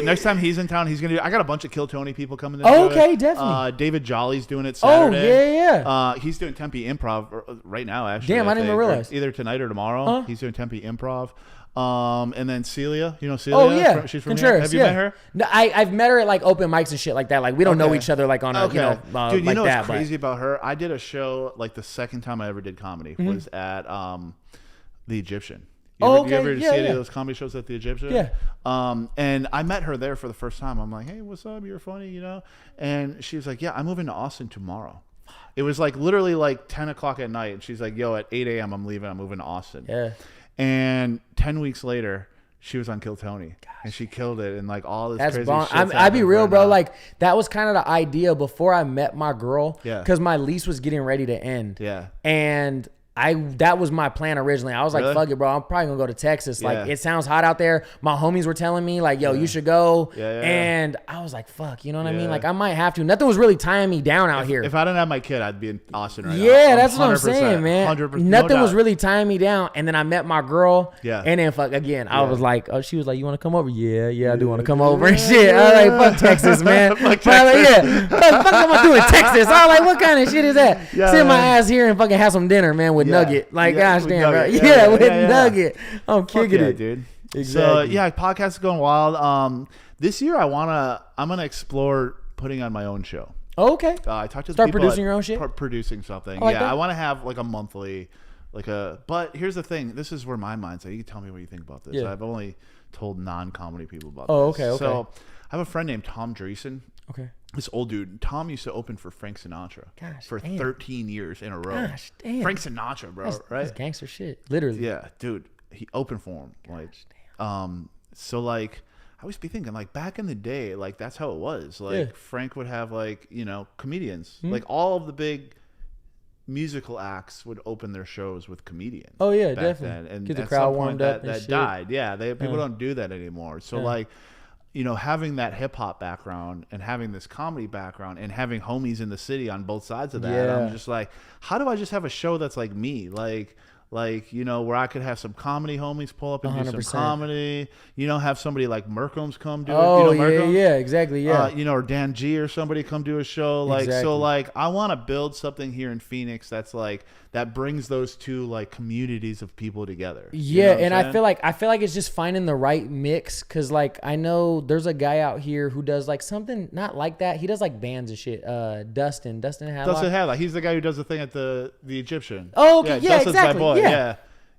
next time he's in town, he's gonna do. I got a bunch of Kill Tony people coming to do it. Definitely. David Jolly's doing it Saturday. Oh yeah. He's doing Tempe Improv right now. Actually, damn, I didn't even realize. Either tonight or tomorrow. He's doing Tempe Improv. And then Celia, you know Celia? Oh yeah, she's from here. Have you met her? No, I've met her at like open mics and shit like that. Like we don't know each other like on a you know dude. You like know that, what's crazy about her? I did a show like the second time I ever did comedy was at the Egyptian. You ever see any of those comedy shows at the Egyptian? Yeah. And I met her there for the first time. I'm like, hey, what's up? You're funny, you know? And she was like, yeah, I'm moving to Austin tomorrow. It was like literally like 10 o'clock at night. And she's like, yo, at 8 a.m. I'm leaving. I'm moving to Austin. Yeah. And 10 weeks later, she was on Kill Tony. Gosh. And she killed it. And like all this crazy shit. I'd be real, bro. Like that was kind of the idea before I met my girl. Yeah. Because my lease was getting ready to end. Yeah. And that was my plan originally. I was like, fuck it, bro. I'm probably gonna go to Texas. Like, it sounds hot out there. My homies were telling me, like, yo, you should go. And I was like, fuck, you know what I mean? Like, I might have to. Nothing was really tying me down out here. If I didn't have my kid, I'd be in Austin right now. Yeah, that's what I'm saying, man. 100%. Nothing was really tying me down. And then I met my girl. Yeah. And then fuck again. I was like, she was like, you want to come over? Yeah, I do want to come over and shit. I was like, fuck Texas, man. Fuck Texas. Fuck am I doing in Texas? I was like, what kind of shit is that? Sit my ass here and fucking have some dinner, man, with Nugget. Like, gosh damn, bro. Yeah, with Nugget. I'm kicking it, dude. Exactly. So podcast is going wild. This year I'm gonna explore putting on my own show. Okay. I talked to start people producing your own shit. Producing something. I want to have like a monthly, But here's the thing. This is where my mind's at. You can tell me what you think about this. Yeah. I've only told non-comedy people about this. Okay. So I have a friend named Tom Dreesen. Okay. This old dude, Tom used to open for Frank Sinatra for 13 years in a row. Gosh, damn. Frank Sinatra, bro, right? That's gangster shit, literally. Yeah, dude, he opened for him. So like, I always be thinking like back in the day, like that's how it was. Like Frank would have like, you know, comedians, like all of the big musical acts would open their shows with comedians. Oh yeah, definitely. And get the crowd warmed up. That died. Yeah, people don't do that anymore. So like, you know, having that hip hop background and having this comedy background and having homies in the city on both sides of that, I'm just like, how do I just have a show that's like me? Like, you know, where I could have some comedy homies pull up and 100%. Do some comedy, you know, have somebody like Merkham's come do it. Oh, you know, yeah, exactly. Yeah. You know, or Dan G or somebody come do a show. Like, so like, I want to build something here in Phoenix that's like, that brings those two like communities of people together. Yeah. And I feel like it's just finding the right mix. Cause like, I know there's a guy out here who does like something not like that. He does like bands and shit. Dustin Hadlock. He's the guy who does the thing at the Egyptian. Oh, okay. Yeah, exactly. My boy.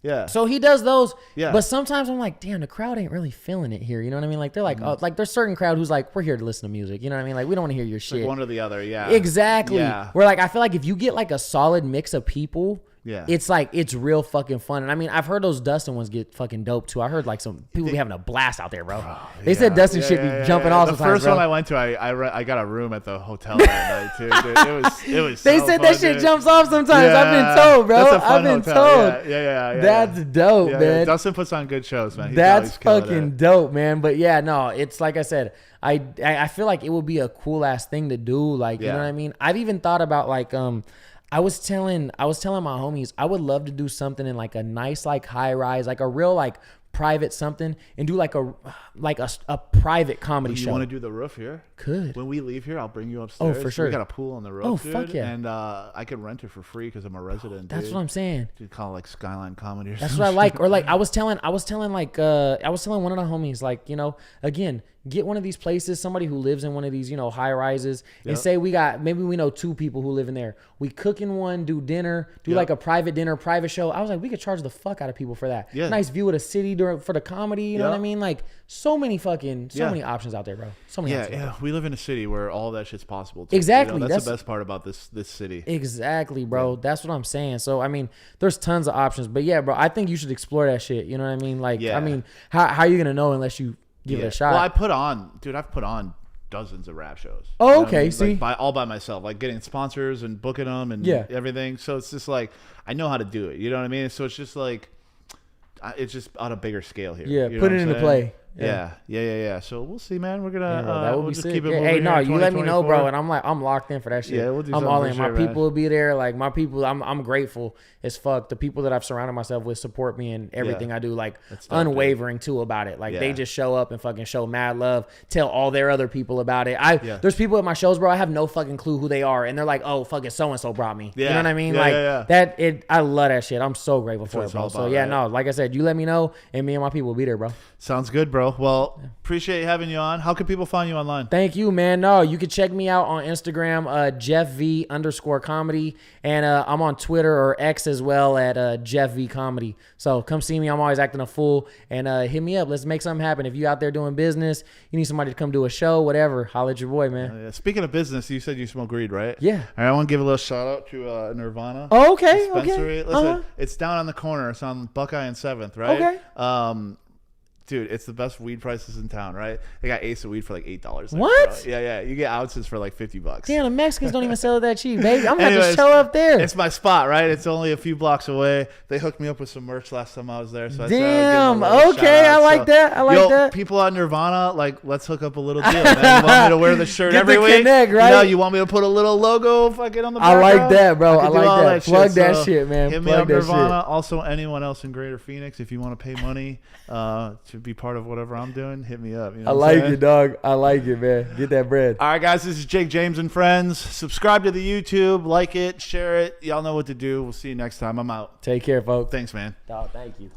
Yeah. So he does those. Yeah. But sometimes I'm like, damn, the crowd ain't really feeling it here. You know what I mean? Like they're like, like there's certain crowd who's like, we're here to listen to music. You know what I mean? Like we don't want to hear your shit. Like one or the other. Yeah. Exactly. Yeah. Where like I feel like if you get like a solid mix of people. Yeah. It's like, it's real fucking fun. And I mean, I've heard those Dustin ones get fucking dope too. I heard like some people be having a blast out there, bro. They said Dustin should be jumping off sometimes, The first bro. one I went to, I got a room at the hotel that night too. Dude. It was They so said fun, that shit dude. jumps off sometimes. Yeah. I've been told, bro. That's a fun I've been hotel. told. Yeah. That's dope, man. Dustin puts on good shows, man. That's fucking dope, man. But yeah, no, it's like I said, I feel like it would be a cool ass thing to do. Like, you know what I mean? I've even thought about like, I was telling my homies I would love to do something in like a nice like high rise, like a real like private something and do like a private comedy show. You want to do the roof here? Could. When we leave here, I'll bring you upstairs. Oh, for sure. We got a pool on the roof. Oh, dude, fuck yeah. And I can rent it for free because I'm a resident. That's what I'm saying. Dude, call it like Skyline Comedy. Or That's something. what I like. Or like I was telling one of the homies, like, you know, again, get one of these places, somebody who lives in one of these, you know, high rises, and say maybe we know 2 people who live in there. We cook in one, do dinner, do like a private dinner, private show. I was like, we could charge the fuck out of people for that. Yeah. Nice view of the city for the comedy. You know what I mean? Like so many options out there, bro. So many options. Yeah. We live in a city where all that shit's possible. Too. Exactly. You know, that's the best part about this city. Exactly, bro. Yeah. That's what I'm saying. So, I mean, there's tons of options, but yeah, bro, I think you should explore that shit. You know what I mean? Like, I mean, how are you going to know unless you give it a shot? Well, I've put on dozens of rap shows. Oh, okay. I mean? See, like all by myself, like getting sponsors and booking them and everything. So it's just like I know how to do it. You know what I mean? So it's just like it's just on a bigger scale here. Yeah, you put it into play. Yeah. So we'll see, man. We're gonna that would we'll be just sick. keep it moving. Hey, no, you let me know, bro, and I'm locked in for that shit. Yeah, we'll do I'm all in. Sure, my people will be there. Like my people, I'm grateful as fuck. The people that I've surrounded myself with support me in everything I do. Like unwavering too about it. Like they just show up and fucking show mad love. Tell all their other people about it. There's people at my shows, bro. I have no fucking clue who they are, and they're like, oh, fucking so and so brought me. You know what I mean? I love that shit. I'm so grateful for it, bro. So no, like I said, you let me know, and me and my people will be there, bro. Sounds good, bro. Well, appreciate having you on. How can people find you online? Thank you, man. No, you can check me out on Instagram, JeffV_comedy. And I'm on Twitter or X as well at JeffV_comedy. So come see me. I'm always acting a fool. And hit me up. Let's make something happen. If you out there doing business, you need somebody to come do a show, whatever, holla at your boy, man. Speaking of business, you said you smoke weed, right? Yeah. All right, I want to give a little shout out to Nirvana. Oh, okay. Dispensary. Listen, it's down on the corner. It's on Buckeye and 7th, right? Okay. Dude, it's the best weed prices in town, right? They got ace of weed for like $8. What? Yeah. You get ounces for like $50. Damn, the Mexicans don't even sell it that cheap, baby. I'm gonna have to show up there. It's my spot, right? It's only a few blocks away. They hooked me up with some merch last time I was there. So damn, okay, I like that. I like that. People on Nirvana, like, let's hook up a little deal, man. You want me to wear the shirt every week? Connect, right? You know, you want me to put a little logo fucking on the background? I like that, bro. I like that. Plug that shit, man. Hit me up, Nirvana. Also, anyone else in Greater Phoenix, if you want to pay money to be part of whatever I'm doing, hit me up. You know I like it, dog. I like it, man. Get that bread. All right, guys, this is Jake, James, and friends. Subscribe to the YouTube, like it, share it. Y'all know what to do. We'll see you next time. I'm out. Take care, folks. Thanks, man. Dog, thank you.